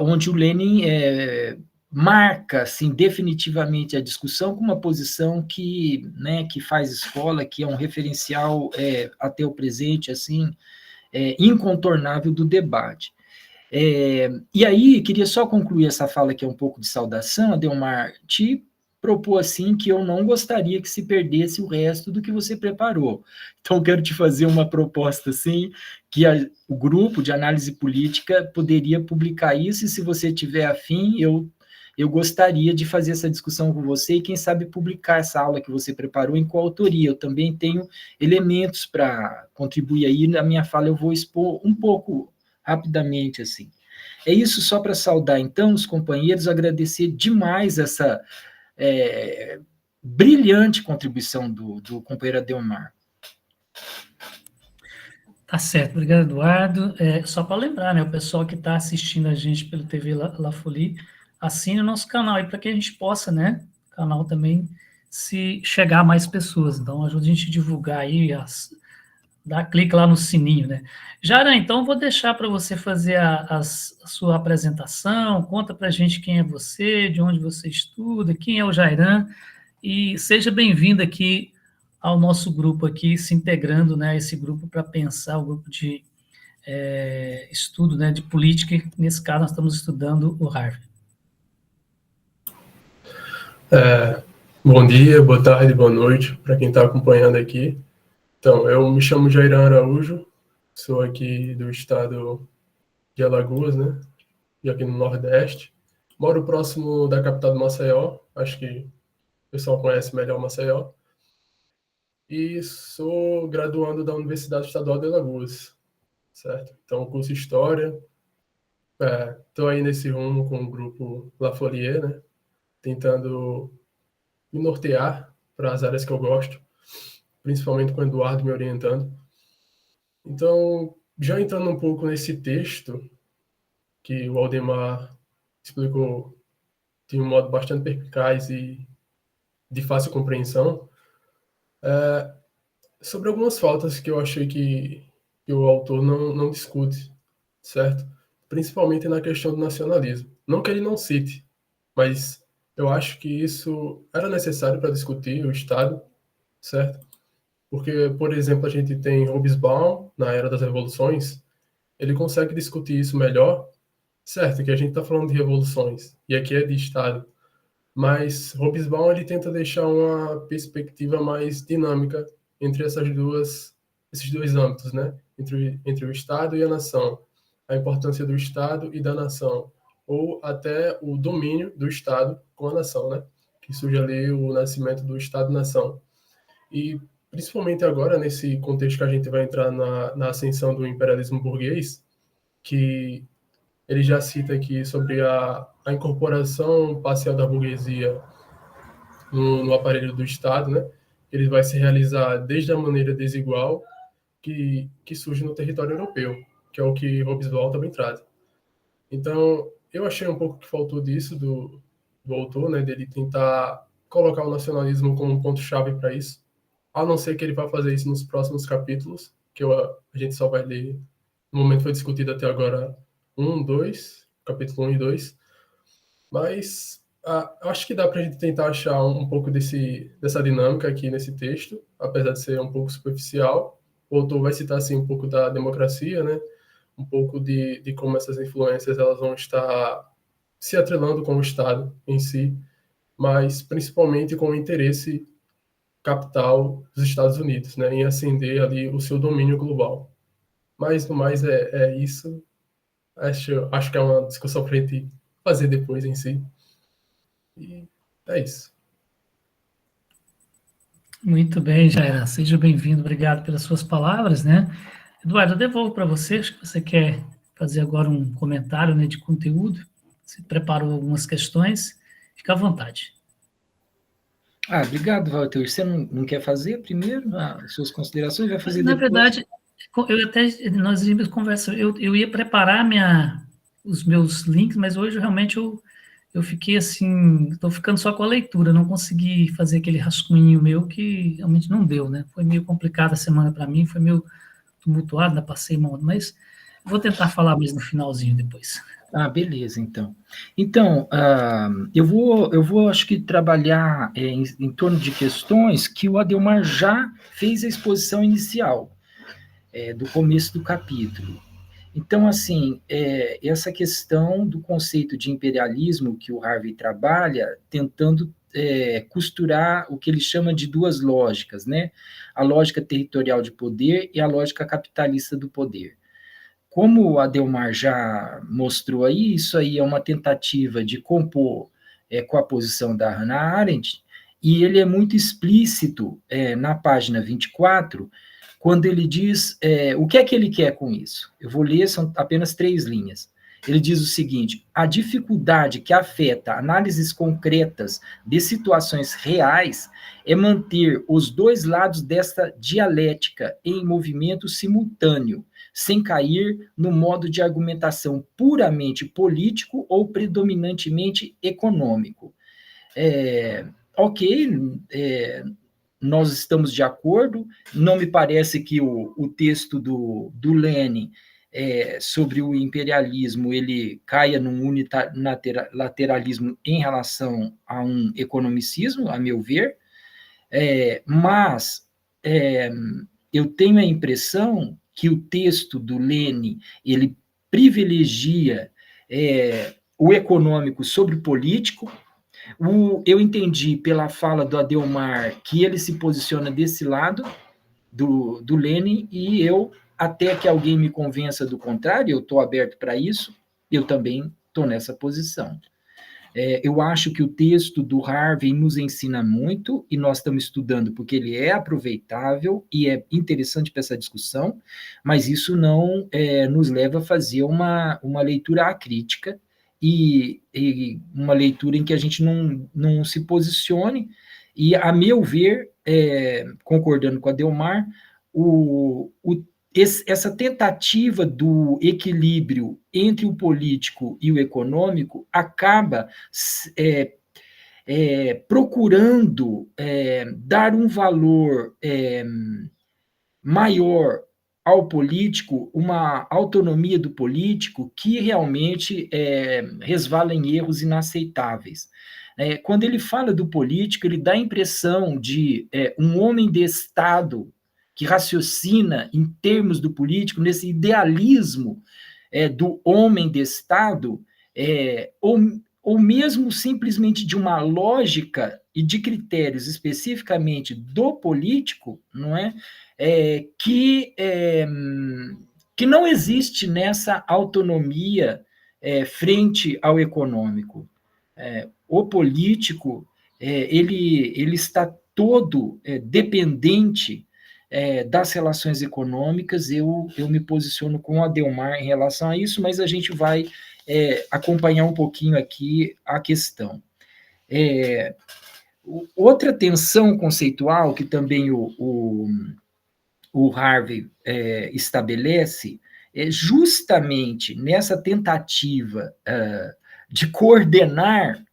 Onde o Lenin marca, assim, definitivamente a discussão com uma posição que faz escola, que é um referencial até o presente, assim, incontornável do debate. E aí, queria só concluir essa fala, que é um pouco de saudação, Adelmar, te propor, assim, que eu não gostaria que se perdesse o resto do que você preparou. Então, quero te fazer uma proposta, assim, que o grupo de análise política poderia publicar isso, e se você tiver afim, eu gostaria de fazer essa discussão com você e, quem sabe, publicar essa aula que você preparou em coautoria. Eu também tenho elementos para contribuir aí. Na minha fala eu vou expor um pouco rapidamente, assim. É isso, só para saudar, então, os companheiros, agradecer demais essa brilhante contribuição do companheiro Adelmar. Tá certo, obrigado, Eduardo. Só para lembrar, né, o pessoal que está assistindo a gente pelo TV La Folie, assine o nosso canal aí para que a gente possa, né, o canal também se chegar a mais pessoas. Então, ajuda a gente a divulgar aí, dá clique lá no sininho, né. Jairan, então, vou deixar para você fazer a sua apresentação, conta para a gente quem é você, de onde você estuda, quem é o Jairan, e seja bem-vindo aqui ao nosso grupo aqui, se integrando, né, esse grupo para pensar, o grupo de estudo, né, de política. Nesse caso, nós estamos estudando o Harvey. Bom dia, boa tarde, boa noite para quem está acompanhando aqui. Então, eu me chamo Jairan Araújo, sou aqui do estado de Alagoas, né, e aqui no Nordeste. Moro próximo da capital de Maceió, acho que o pessoal conhece melhor Maceió. E sou graduando da Universidade Estadual de Alagoas, certo? Então, curso História. Estou aí nesse rumo com o grupo La Folie, né? Tentando me nortear para as áreas que eu gosto, principalmente com o Eduardo me orientando. Então, já entrando um pouco nesse texto, que o Aldemar explicou de um modo bastante perspicaz e de fácil compreensão, sobre algumas faltas que eu achei que o autor não discute, certo? Principalmente na questão do nacionalismo. Não que ele não cite, mas eu acho que isso era necessário para discutir o Estado, certo? Porque, por exemplo, a gente tem Hobsbawm, na Era das Revoluções, ele consegue discutir isso melhor Certo, que a gente está falando de revoluções, e aqui é de Estado, mas Hobsbawm ele tenta deixar uma perspectiva mais dinâmica entre esses dois âmbitos, né? Entre o Estado e a nação, a importância do Estado e da nação, ou até o domínio do Estado com a nação, né? Que surge ali o nascimento do Estado-nação. E principalmente agora, nesse contexto que a gente vai entrar na ascensão do imperialismo burguês, que ele já cita aqui sobre a incorporação parcial da burguesia no aparelho do Estado, né? Ele vai se realizar desde a maneira desigual que surge no território europeu, que é o que Hobsbawm também traz. Então, eu achei um pouco que faltou disso do autor, né? Dele tentar colocar o nacionalismo como um ponto-chave para isso, a não ser que ele vá fazer isso nos próximos capítulos, que a gente só vai ler. No momento foi discutido até agora 1, 2, capítulo 1 e 2, mas acho que dá para a gente tentar achar um pouco dessa dinâmica aqui nesse texto, apesar de ser um pouco superficial. O autor vai citar assim, um pouco da democracia, né? Um pouco de como essas influências elas vão estar se atrelando com o Estado em si, mas principalmente com o interesse capital dos Estados Unidos, né? Em ascender ali o seu domínio global. Mas, no mais, é isso. Acho que é uma discussão para a gente fazer depois em si. E é isso. Muito bem, Jaira. Seja bem-vindo. Obrigado pelas suas palavras, né? Eduardo, eu devolvo para você. Acho que você quer fazer agora um comentário, né, de conteúdo. Você preparou algumas questões. Fica à vontade. Obrigado, Walter. Você não quer fazer primeiro as suas considerações? Vai fazer Na depois? verdade, nós íamos conversar. Eu ia preparar os meus links, mas hoje realmente eu fiquei assim, estou ficando só com a leitura, não consegui fazer aquele rascunho meu que realmente não deu, né? Foi meio complicada a semana para mim, foi meio tumultuado, ainda passei mal, mas vou tentar falar mais no finalzinho depois. Beleza, então. Então, eu vou, acho que, trabalhar em torno de questões que o Adelmar já fez a exposição inicial, do começo do capítulo. Então, assim, essa questão do conceito de imperialismo que o Harvey trabalha, tentando costurar o que ele chama de duas lógicas, né? A lógica territorial de poder e a lógica capitalista do poder. Como o Adelmar já mostrou aí, isso aí é uma tentativa de compor com a posição da Hannah Arendt, e ele é muito explícito na página 24, quando ele diz o que é que ele quer com isso. Eu vou ler, são apenas 3 linhas. Ele diz o seguinte: a dificuldade que afeta análises concretas de situações reais é manter os dois lados desta dialética em movimento simultâneo, sem cair no modo de argumentação puramente político ou predominantemente econômico. Nós estamos de acordo, não me parece que o texto do Lenin sobre o imperialismo ele caia num unilateralismo em relação a um economicismo, a meu ver, mas eu tenho a impressão que o texto do Lenin ele privilegia o econômico sobre o político. Eu entendi pela fala do Adelmar que ele se posiciona desse lado do Lenin, e eu, até que alguém me convença do contrário, eu estou aberto para isso, eu também estou nessa posição. Eu acho que o texto do Harvey nos ensina muito, e nós estamos estudando porque ele é aproveitável e é interessante para essa discussão, mas isso não nos leva a fazer uma leitura acrítica e uma leitura em que a gente não se posicione, e, a meu ver, concordando com a Adelmar, essa tentativa do equilíbrio entre o político e o econômico acaba procurando dar um valor maior ao político, uma autonomia do político que realmente resvala em erros inaceitáveis. Quando ele fala do político, ele dá a impressão de um homem de Estado que raciocina em termos do político, nesse idealismo do homem de Estado, ou mesmo simplesmente de uma lógica e de critérios especificamente do político, não é? Que não existe nessa autonomia frente ao econômico. O político, ele está todo dependente das relações econômicas. Eu me posiciono com o Adelmar em relação a isso, mas a gente vai acompanhar um pouquinho aqui a questão. Outra tensão conceitual que também o Harvey estabelece é justamente nessa tentativa de coordenar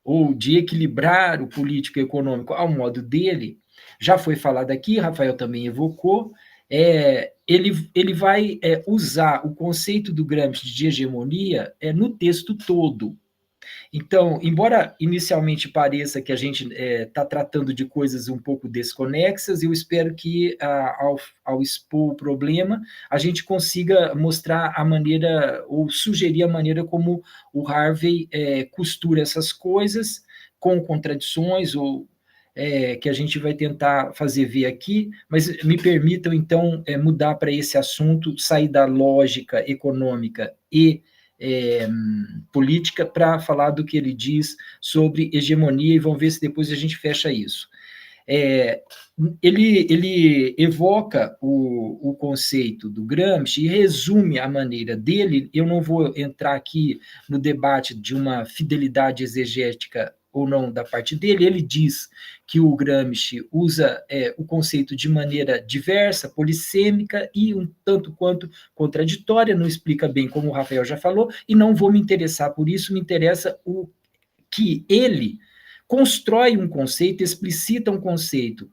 ou de equilibrar o político e econômico ao modo dele. Já foi falado aqui, Rafael também evocou, ele vai usar o conceito do Gramsci de hegemonia no texto todo. Então, embora inicialmente pareça que a gente está tratando de coisas um pouco desconexas, eu espero que, ao expor o problema, a gente consiga mostrar a maneira, ou sugerir a maneira como o Harvey costura essas coisas, com contradições, ou que a gente vai tentar fazer ver aqui, mas me permitam, então, mudar para esse assunto, sair da lógica econômica e política para falar do que ele diz sobre hegemonia, e vamos ver se depois a gente fecha isso. Ele evoca o conceito do Gramsci e resume a maneira dele. Eu não vou entrar aqui no debate de uma fidelidade exegética ou não da parte dele. Ele diz que o Gramsci usa o conceito de maneira diversa, polissêmica e um tanto quanto contraditória, não explica bem, como o Rafael já falou, e não vou me interessar por isso, me interessa o que ele constrói um conceito, explicita um conceito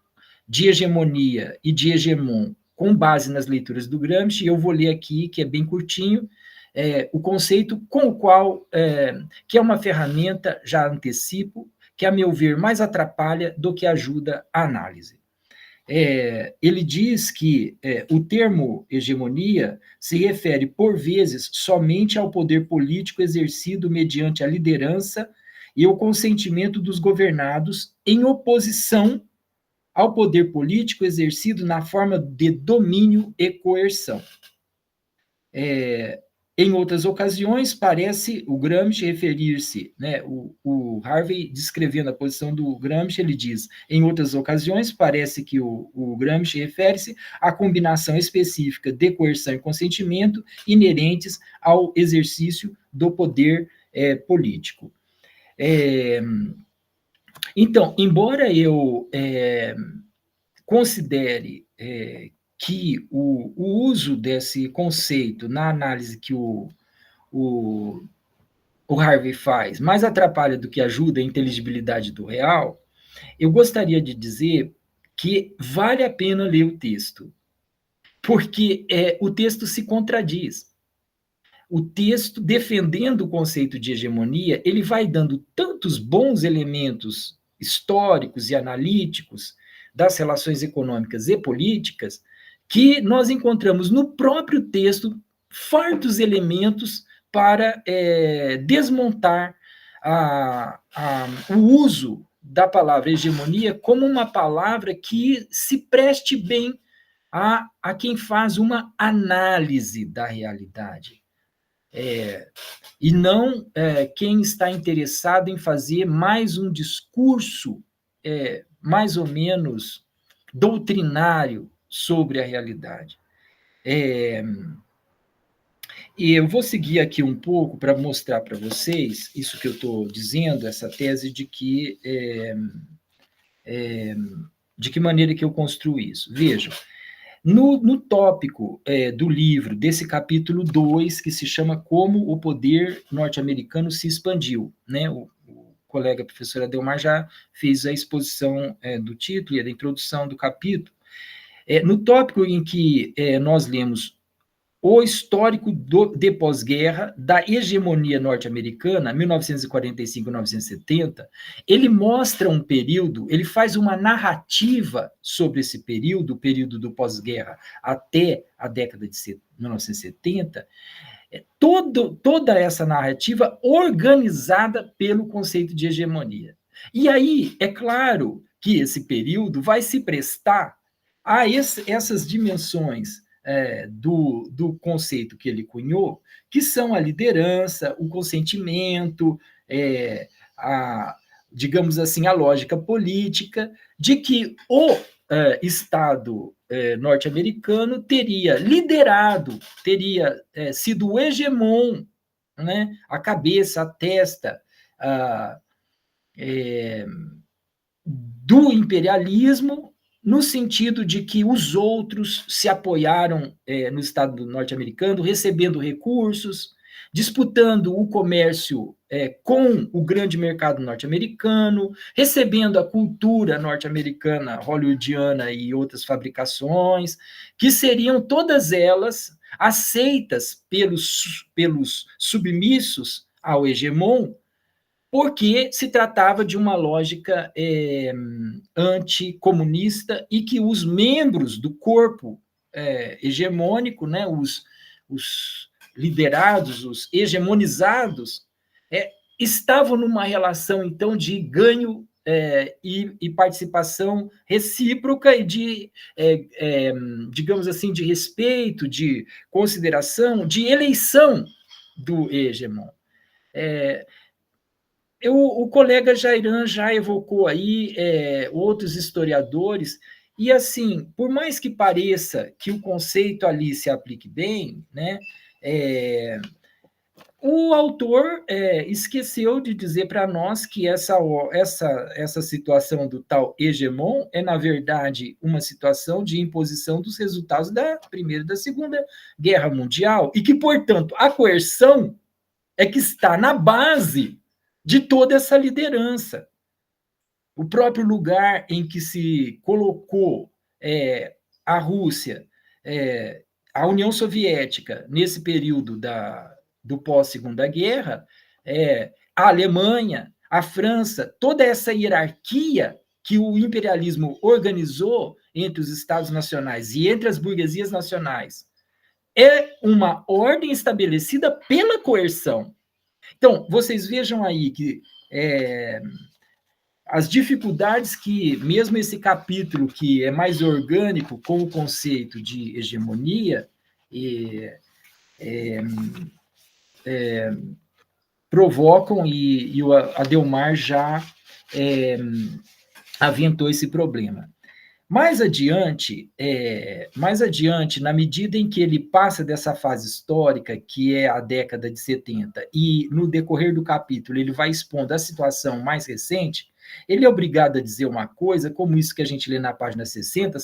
de hegemonia e de hegemon com base nas leituras do Gramsci. Eu vou ler aqui, que é bem curtinho, o conceito com o qual, que é uma ferramenta, já antecipo, que, a meu ver, mais atrapalha do que ajuda a análise. Ele diz que o termo hegemonia se refere, por vezes, somente ao poder político exercido mediante a liderança e o consentimento dos governados em oposição ao poder político exercido na forma de domínio e coerção. Em outras ocasiões, parece o Gramsci referir-se, né, o Harvey descrevendo a posição do Gramsci, ele diz, em outras ocasiões, parece que o Gramsci refere-se à combinação específica de coerção e consentimento inerentes ao exercício do poder político. Então, embora eu considere que o uso desse conceito na análise que o Harvey faz mais atrapalha do que ajuda a inteligibilidade do real, eu gostaria de dizer que vale a pena ler o texto, porque o texto se contradiz. O texto, defendendo o conceito de hegemonia, ele vai dando tantos bons elementos históricos e analíticos das relações econômicas e políticas, que nós encontramos no próprio texto fartos elementos para desmontar o uso da palavra hegemonia como uma palavra que se preste bem a quem faz uma análise da realidade. E não quem está interessado em fazer mais um discurso mais ou menos doutrinário sobre a realidade. E eu vou seguir aqui um pouco para mostrar para vocês isso que eu estou dizendo, essa tese de que de que maneira que eu construo isso. Vejam, no tópico do livro, desse capítulo 2, que se chama Como o Poder Norte-Americano se Expandiu, né? O colega professor Adelmar já fez a exposição do título e da introdução do capítulo. No tópico em que nós lemos o histórico de pós-guerra da hegemonia norte-americana, 1945-1970, ele mostra um período, ele faz uma narrativa sobre esse período, o período do pós-guerra até a década de 1970, toda essa narrativa organizada pelo conceito de hegemonia. E aí, é claro que esse período vai se prestar a essas dimensões do conceito que ele cunhou, que são a liderança, o consentimento, digamos assim, a lógica política, de que o Estado norte-americano teria liderado, teria sido o hegemon, né, a cabeça, a testa do imperialismo, no sentido de que os outros se apoiaram no Estado norte-americano, recebendo recursos, disputando o comércio com o grande mercado norte-americano, recebendo a cultura norte-americana, hollywoodiana e outras fabricações, que seriam todas elas aceitas pelos submissos ao hegemon, porque se tratava de uma lógica anticomunista e que os membros do corpo hegemônico, né, os liderados, os hegemonizados, estavam numa relação, então, de ganho e participação recíproca e de, digamos assim, de respeito, de consideração, de eleição do hegemon. O colega Jairan já evocou aí outros historiadores, e assim, por mais que pareça que o conceito ali se aplique bem, né, o autor esqueceu de dizer para nós que essa situação do tal hegemon é, na verdade, uma situação de imposição dos resultados da Primeira e da Segunda Guerra Mundial, e que, portanto, a coerção é que está na base de toda essa liderança. O próprio lugar em que se colocou a Rússia, a União Soviética, nesse período do pós-Segunda Guerra, a Alemanha, a França, toda essa hierarquia que o imperialismo organizou entre os Estados nacionais e entre as burguesias nacionais, é uma ordem estabelecida pela coerção. Então, vocês vejam aí que as dificuldades que, mesmo esse capítulo que é mais orgânico com o conceito de hegemonia, provocam, e o Adelmar já aventou esse problema. Mais adiante, na medida em que ele passa dessa fase histórica, que é a década de 70, e no decorrer do capítulo ele vai expondo a situação mais recente, ele é obrigado a dizer uma coisa, como isso que a gente lê na página 70,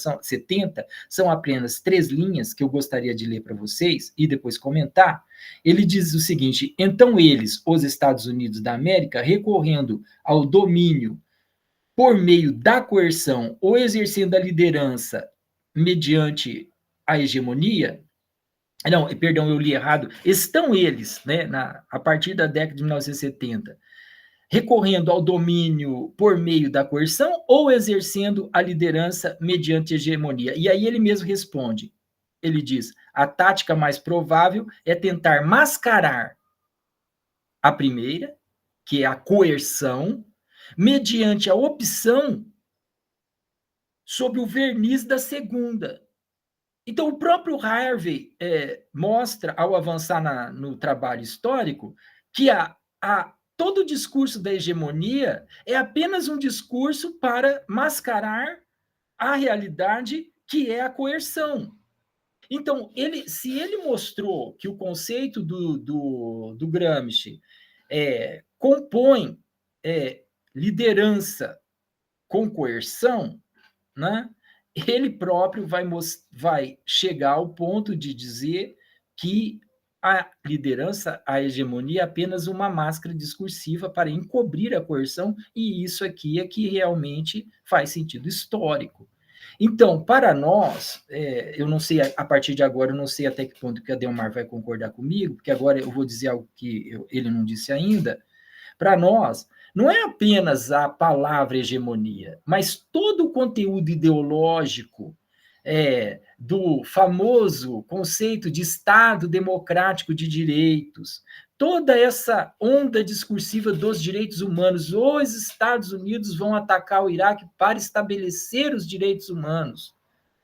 são apenas 3 linhas que eu gostaria de ler para vocês e depois comentar. Ele diz o seguinte: então eles, os Estados Unidos da América, recorrendo ao domínio por meio da coerção ou exercendo a liderança mediante a hegemonia, não, perdão, eu li errado, estão eles, né, a partir da década de 1970, recorrendo ao domínio por meio da coerção ou exercendo a liderança mediante a hegemonia. E aí ele mesmo responde, ele diz, a tática mais provável é tentar mascarar a primeira, que é a coerção, mediante a opção sobre o verniz da segunda. Então, o próprio Harvey mostra, ao avançar no trabalho histórico, que todo o discurso da hegemonia é apenas um discurso para mascarar a realidade que é a coerção. Então, se ele mostrou que o conceito do Gramsci compõe liderança com coerção, né? Ele próprio vai chegar ao ponto de dizer que a liderança, a hegemonia, é apenas uma máscara discursiva para encobrir a coerção, e isso aqui é que realmente faz sentido histórico. Então, para nós, eu não sei, a partir de agora, eu não sei até que ponto que a Delmar vai concordar comigo, porque agora eu vou dizer algo que ele não disse ainda. Para nós, não é apenas a palavra hegemonia, mas todo o conteúdo ideológico do famoso conceito de Estado democrático de direitos, toda essa onda discursiva dos direitos humanos. Os Estados Unidos vão atacar o Iraque para estabelecer os direitos humanos,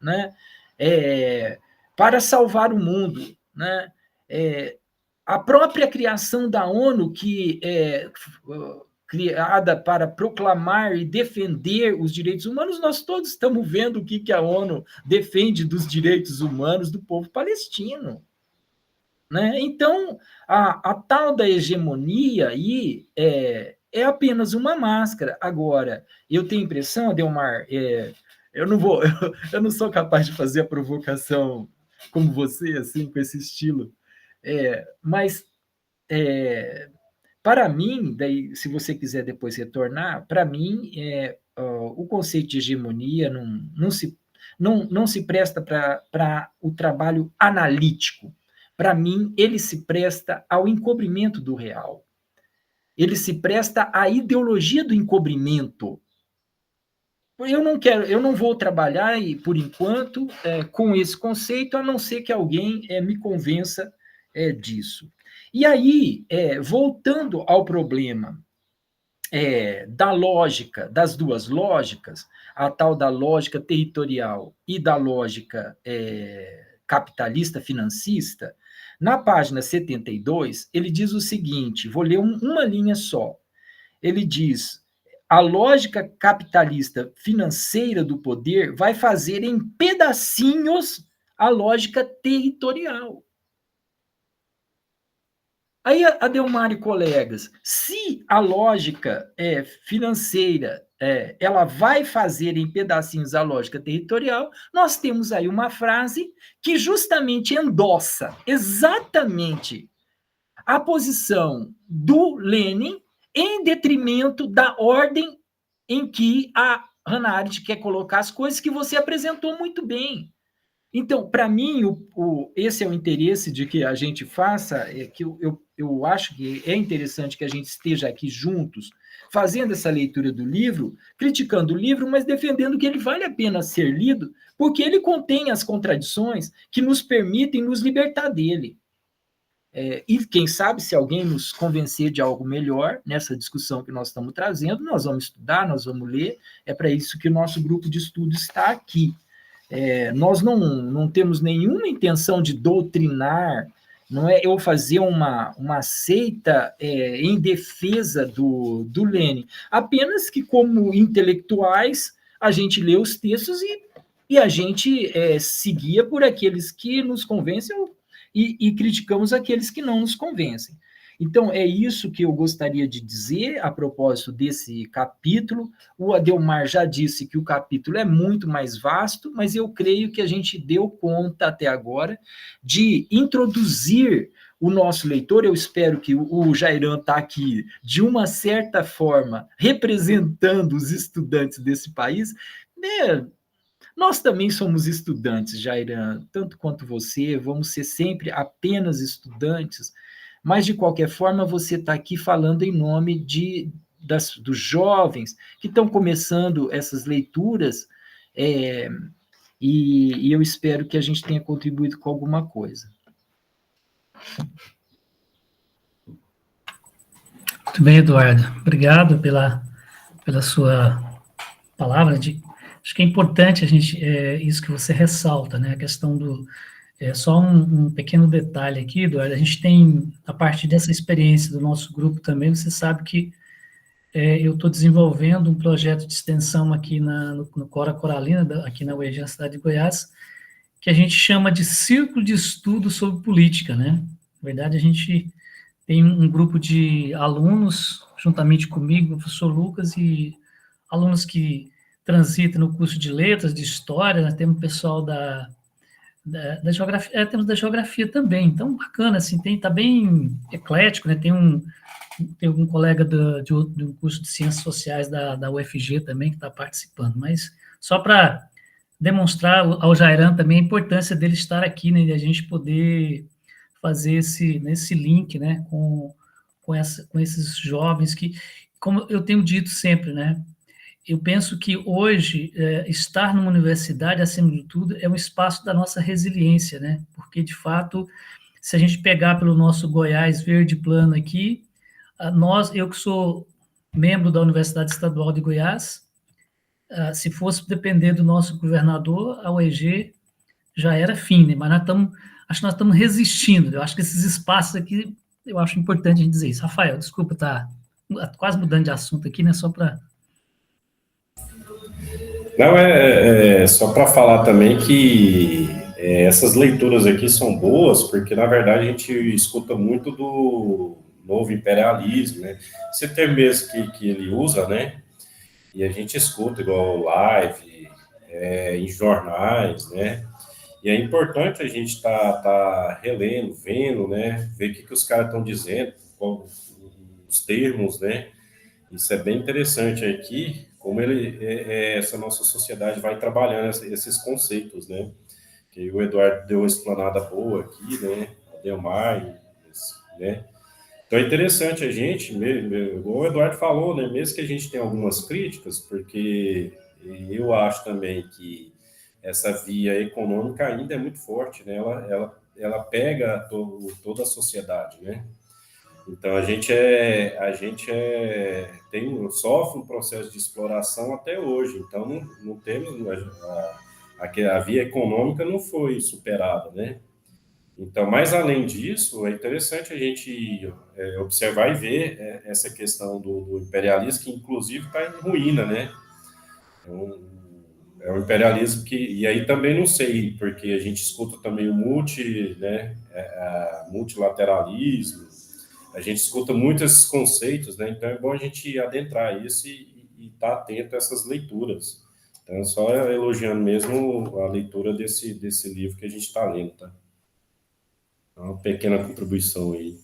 né? Para salvar o mundo, né? A própria criação da ONU, que é criada para proclamar e defender os direitos humanos, nós todos estamos vendo o que a ONU defende dos direitos humanos do povo palestino. Né? Então, a tal da hegemonia aí é apenas uma máscara. Agora, eu tenho a impressão, Adelmar, eu não sou capaz de fazer a provocação como você, assim, com esse estilo, mas para mim, daí, se você quiser depois retornar, para mim, o conceito de hegemonia não se presta para o trabalho analítico. Para mim, ele se presta ao encobrimento do real. Ele se presta à ideologia do encobrimento. Eu não vou trabalhar, por enquanto, com esse conceito, a não ser que alguém me convença disso. E aí, voltando ao problema da lógica, das duas lógicas, a tal da lógica territorial e da lógica capitalista financista, na página 72, ele diz o seguinte, vou ler uma linha só. Ele diz, a lógica capitalista financeira do poder vai fazer em pedacinhos a lógica territorial. Aí, Adelmar e colegas, se a lógica financeira ela vai fazer em pedacinhos a lógica territorial, nós temos aí uma frase que justamente endossa exatamente a posição do Lenin em detrimento da ordem em que a Hannah Arendt quer colocar as coisas, que você apresentou muito bem. Então, para mim, esse é o interesse de que a gente faça, que eu acho que é interessante que a gente esteja aqui juntos, fazendo essa leitura do livro, criticando o livro, mas defendendo que ele vale a pena ser lido, porque ele contém as contradições que nos permitem nos libertar dele. E quem sabe, se alguém nos convencer de algo melhor nessa discussão que nós estamos trazendo, nós vamos estudar, nós vamos ler, é para isso que o nosso grupo de estudo está aqui. Nós não temos nenhuma intenção de doutrinar, não é eu fazer uma seita em defesa do Lenin, apenas que, como intelectuais, a gente lê os textos e a gente se guia por aqueles que nos convencem e criticamos aqueles que não nos convencem. Então, é isso que eu gostaria de dizer a propósito desse capítulo. O Adelmar já disse que o capítulo é muito mais vasto, mas eu creio que a gente deu conta até agora de introduzir o nosso leitor. Eu espero que o Jairan está aqui, de uma certa forma, representando os estudantes desse país. Nós também somos estudantes, Jairan, tanto quanto você, vamos ser sempre apenas estudantes, mas, de qualquer forma, você está aqui falando em nome dos jovens que estão começando essas leituras, e eu espero que a gente tenha contribuído com alguma coisa. Muito bem, Eduardo. Obrigado pela sua palavra. Acho que é importante isso que você ressalta, né? A questão do... só um pequeno detalhe aqui, Eduardo, a gente tem, a partir dessa experiência do nosso grupo também, você sabe que eu estou desenvolvendo um projeto de extensão aqui no Cora Coralina, aqui na UEG, na cidade de Goiás, que a gente chama de Círculo de Estudo sobre Política, né? Na verdade, a gente tem um grupo de alunos, juntamente comigo, o professor Lucas, e alunos que transitam no curso de letras, de história, né? Temos pessoal da geografia, temos da geografia também, então bacana, assim, tá bem eclético, né? Tem um colega de um curso de ciências sociais da UFG também que está participando, mas só para demonstrar ao Jairan também a importância dele estar aqui, né, de a gente poder fazer esse link, né, com esses jovens que, como eu tenho dito sempre, né, eu penso que hoje estar numa universidade, acima de tudo, é um espaço da nossa resiliência, né, porque, de fato, se a gente pegar pelo nosso Goiás verde plano aqui, eu que sou membro da Universidade Estadual de Goiás, se fosse depender do nosso governador, a UEG já era fim, né? Mas acho que nós estamos resistindo. Eu acho que esses espaços aqui, eu acho importante a gente dizer isso. Rafael, desculpa, tá quase mudando de assunto aqui, né? Só para... Não, só para falar também que essas leituras aqui são boas, porque, na verdade, a gente escuta muito do novo imperialismo, né? Esse termo mesmo que ele usa, né? E a gente escuta igual live, em jornais, né? E é importante a gente tá relendo, vendo, né? Ver o que os caras estão dizendo, qual, os termos, né? Isso é bem interessante aqui, como essa nossa sociedade vai trabalhando esses conceitos, né? Que o Eduardo deu uma explanada boa aqui, né? A Delmar, né? Então é interessante a gente, igual o Eduardo falou, né? Mesmo que a gente tenha algumas críticas, porque eu acho também que essa via econômica ainda é muito forte, né? Ela pega toda a sociedade, né? Então sofre um processo de exploração até hoje. Então não temos a via econômica não foi superada, né? Então, mais além disso, é interessante a gente observar e ver essa questão do imperialismo, que inclusive está em ruína, né? É um imperialismo que... E aí também não sei, porque a gente escuta também o multilateralismo, a gente escuta muito esses conceitos, né? Então é bom a gente adentrar isso e estar atento a essas leituras. Então, só elogiando mesmo a leitura desse livro que a gente está lendo, tá? Uma pequena contribuição aí.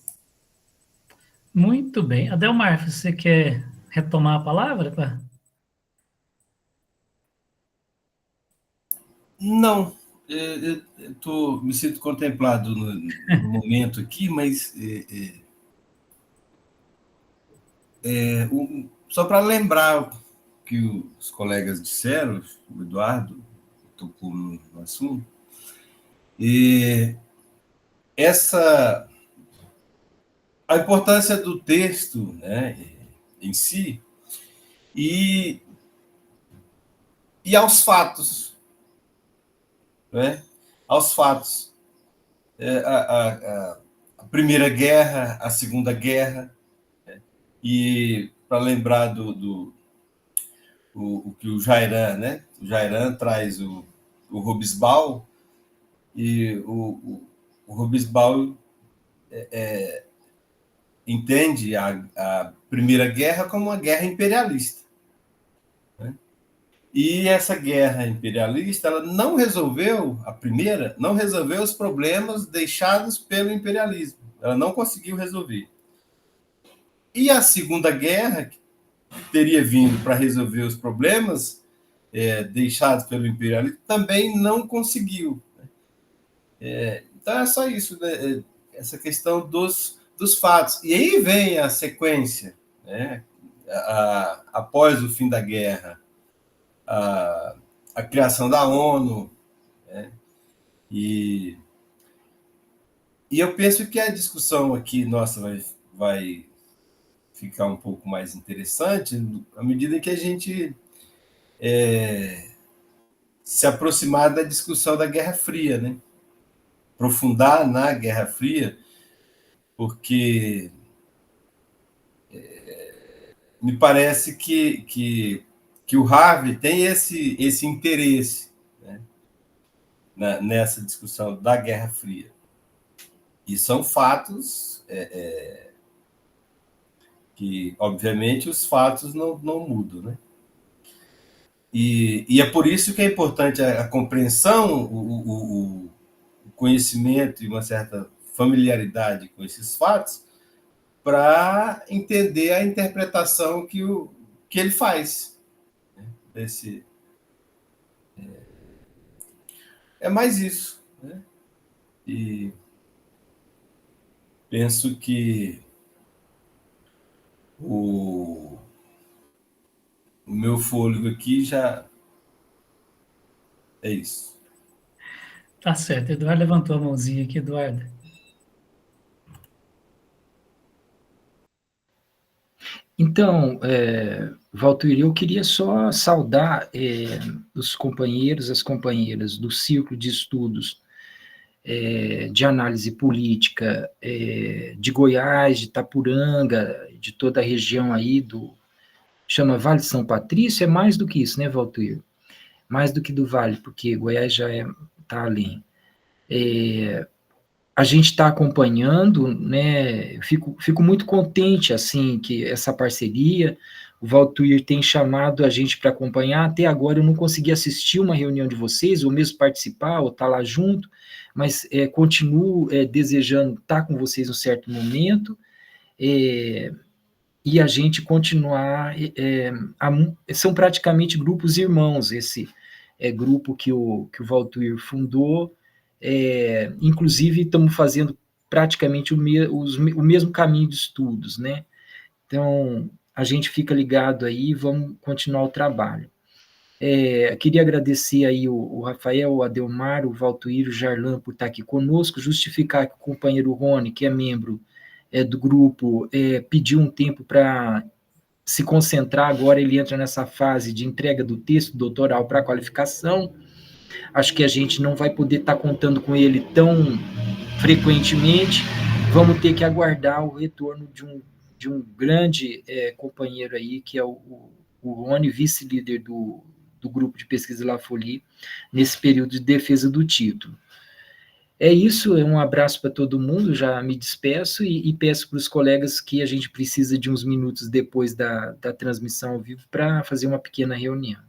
Muito bem. Adelmar, você quer retomar a palavra? Não, eu me sinto contemplado no momento aqui, mas só para lembrar o que os colegas disseram, o Eduardo tocou no assunto, a importância do texto, né, em si, e aos fatos, né? Aos fatos. A Primeira Guerra, a Segunda Guerra, né? E para lembrar o que o Jairan, né? O Jairan traz o Hobsbawm, e o Hobsbawm entende a Primeira Guerra como uma guerra imperialista. Né? E essa guerra imperialista, ela não resolveu, a primeira, não resolveu os problemas deixados pelo imperialismo. Ela não conseguiu resolver. E a Segunda Guerra, que teria vindo para resolver os problemas deixados pelo imperialismo, também não conseguiu. Então é só isso, né? Essa questão dos fatos. E aí vem a sequência, né? Após o fim da guerra, a criação da ONU, né? E eu penso que a discussão aqui nossa vai ficar um pouco mais interessante à medida que a gente se aproximar da discussão da Guerra Fria, né? Aprofundar na Guerra Fria, porque me parece que o Harvey tem esse interesse, né, nessa discussão da Guerra Fria. E são fatos que, obviamente, os fatos não mudam, né? E é por isso que é importante a compreensão, o conhecimento e uma certa familiaridade com esses fatos para entender a interpretação que ele faz, né, é mais isso, né? E penso que o meu fôlego aqui já é isso. Tá certo. Eduardo levantou a mãozinha aqui, Eduardo. Então, Valtuir, eu queria só saudar os companheiros, as companheiras do Círculo de Estudos de Análise Política de Goiás, de Itapuranga, de toda a região aí chama Vale de São Patrício, é mais do que isso, né, Valtuir? Mais do que do Vale, porque Goiás já está além. A gente está acompanhando, né, fico muito contente, assim, que essa parceria, o Valtuir tem chamado a gente para acompanhar, até agora eu não consegui assistir uma reunião de vocês, ou mesmo participar, ou estar lá junto, mas continuo desejando estar com vocês em um certo momento, e a gente continuar, são praticamente grupos irmãos, esse grupo que o Valtuir fundou, inclusive estamos fazendo praticamente o mesmo caminho de estudos, né? Então, a gente fica ligado aí e vamos continuar o trabalho. Queria agradecer aí o Rafael, o Adelmar, o Valtuir, o Jarlan por estar aqui conosco, justificar que o companheiro Rony, que é membro do grupo, pediu um tempo para se concentrar, agora ele entra nessa fase de entrega do texto doutoral para qualificação. Acho que a gente não vai poder estar contando com ele tão frequentemente, vamos ter que aguardar o retorno de um grande companheiro aí, que é o Rony, vice-líder do grupo de pesquisa La Folie, nesse período de defesa do título. É isso, um abraço para todo mundo, já me despeço e peço para os colegas que a gente precisa de uns minutos depois da transmissão ao vivo para fazer uma pequena reunião.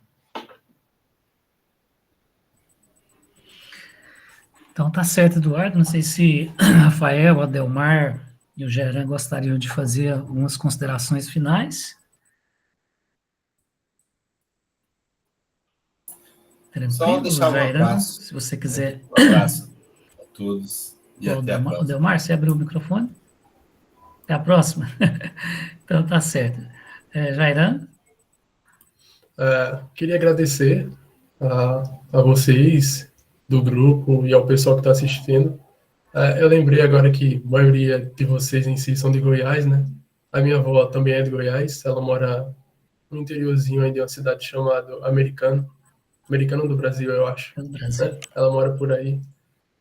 Então tá certo, Eduardo. Não sei se Rafael, Adelmar e o Geran gostariam de fazer algumas considerações finais. Só deixar um abraço. Se você quiser. Um abraço a todos e até a próxima. Adelmar, você abriu o microfone? Até a próxima? Então tá certo. Jairan? Queria agradecer a vocês do grupo e ao pessoal que está assistindo. Eu lembrei agora que a maioria de vocês em si são de Goiás, né? A minha avó também é de Goiás, ela mora no interiorzinho aí de uma cidade chamada Americano do Brasil, eu acho. Do Brasil. Né? Ela mora por aí.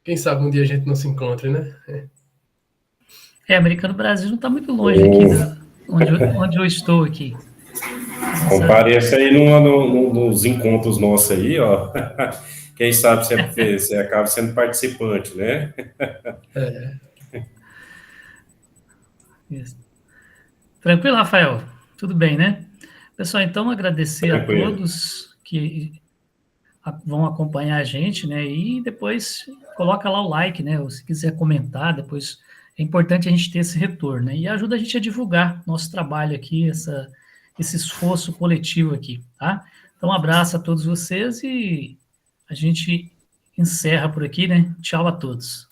Quem sabe um dia a gente não se encontre, né? Americano do Brasil não está muito longe aqui, né? onde eu estou aqui. Compareça aí nos encontros nossos aí, ó. Quem sabe você acaba sendo participante, né? Isso. Tranquilo, Rafael? Tudo bem, né? Pessoal, então agradecer Tranquilo. A todos que vão acompanhar a gente, né? E depois coloca lá o like, né? Ou se quiser comentar, depois é importante a gente ter esse retorno, né? E ajuda a gente a divulgar nosso trabalho aqui, esse esforço coletivo aqui, tá? Então, um abraço a todos vocês e a gente encerra por aqui, né? Tchau a todos.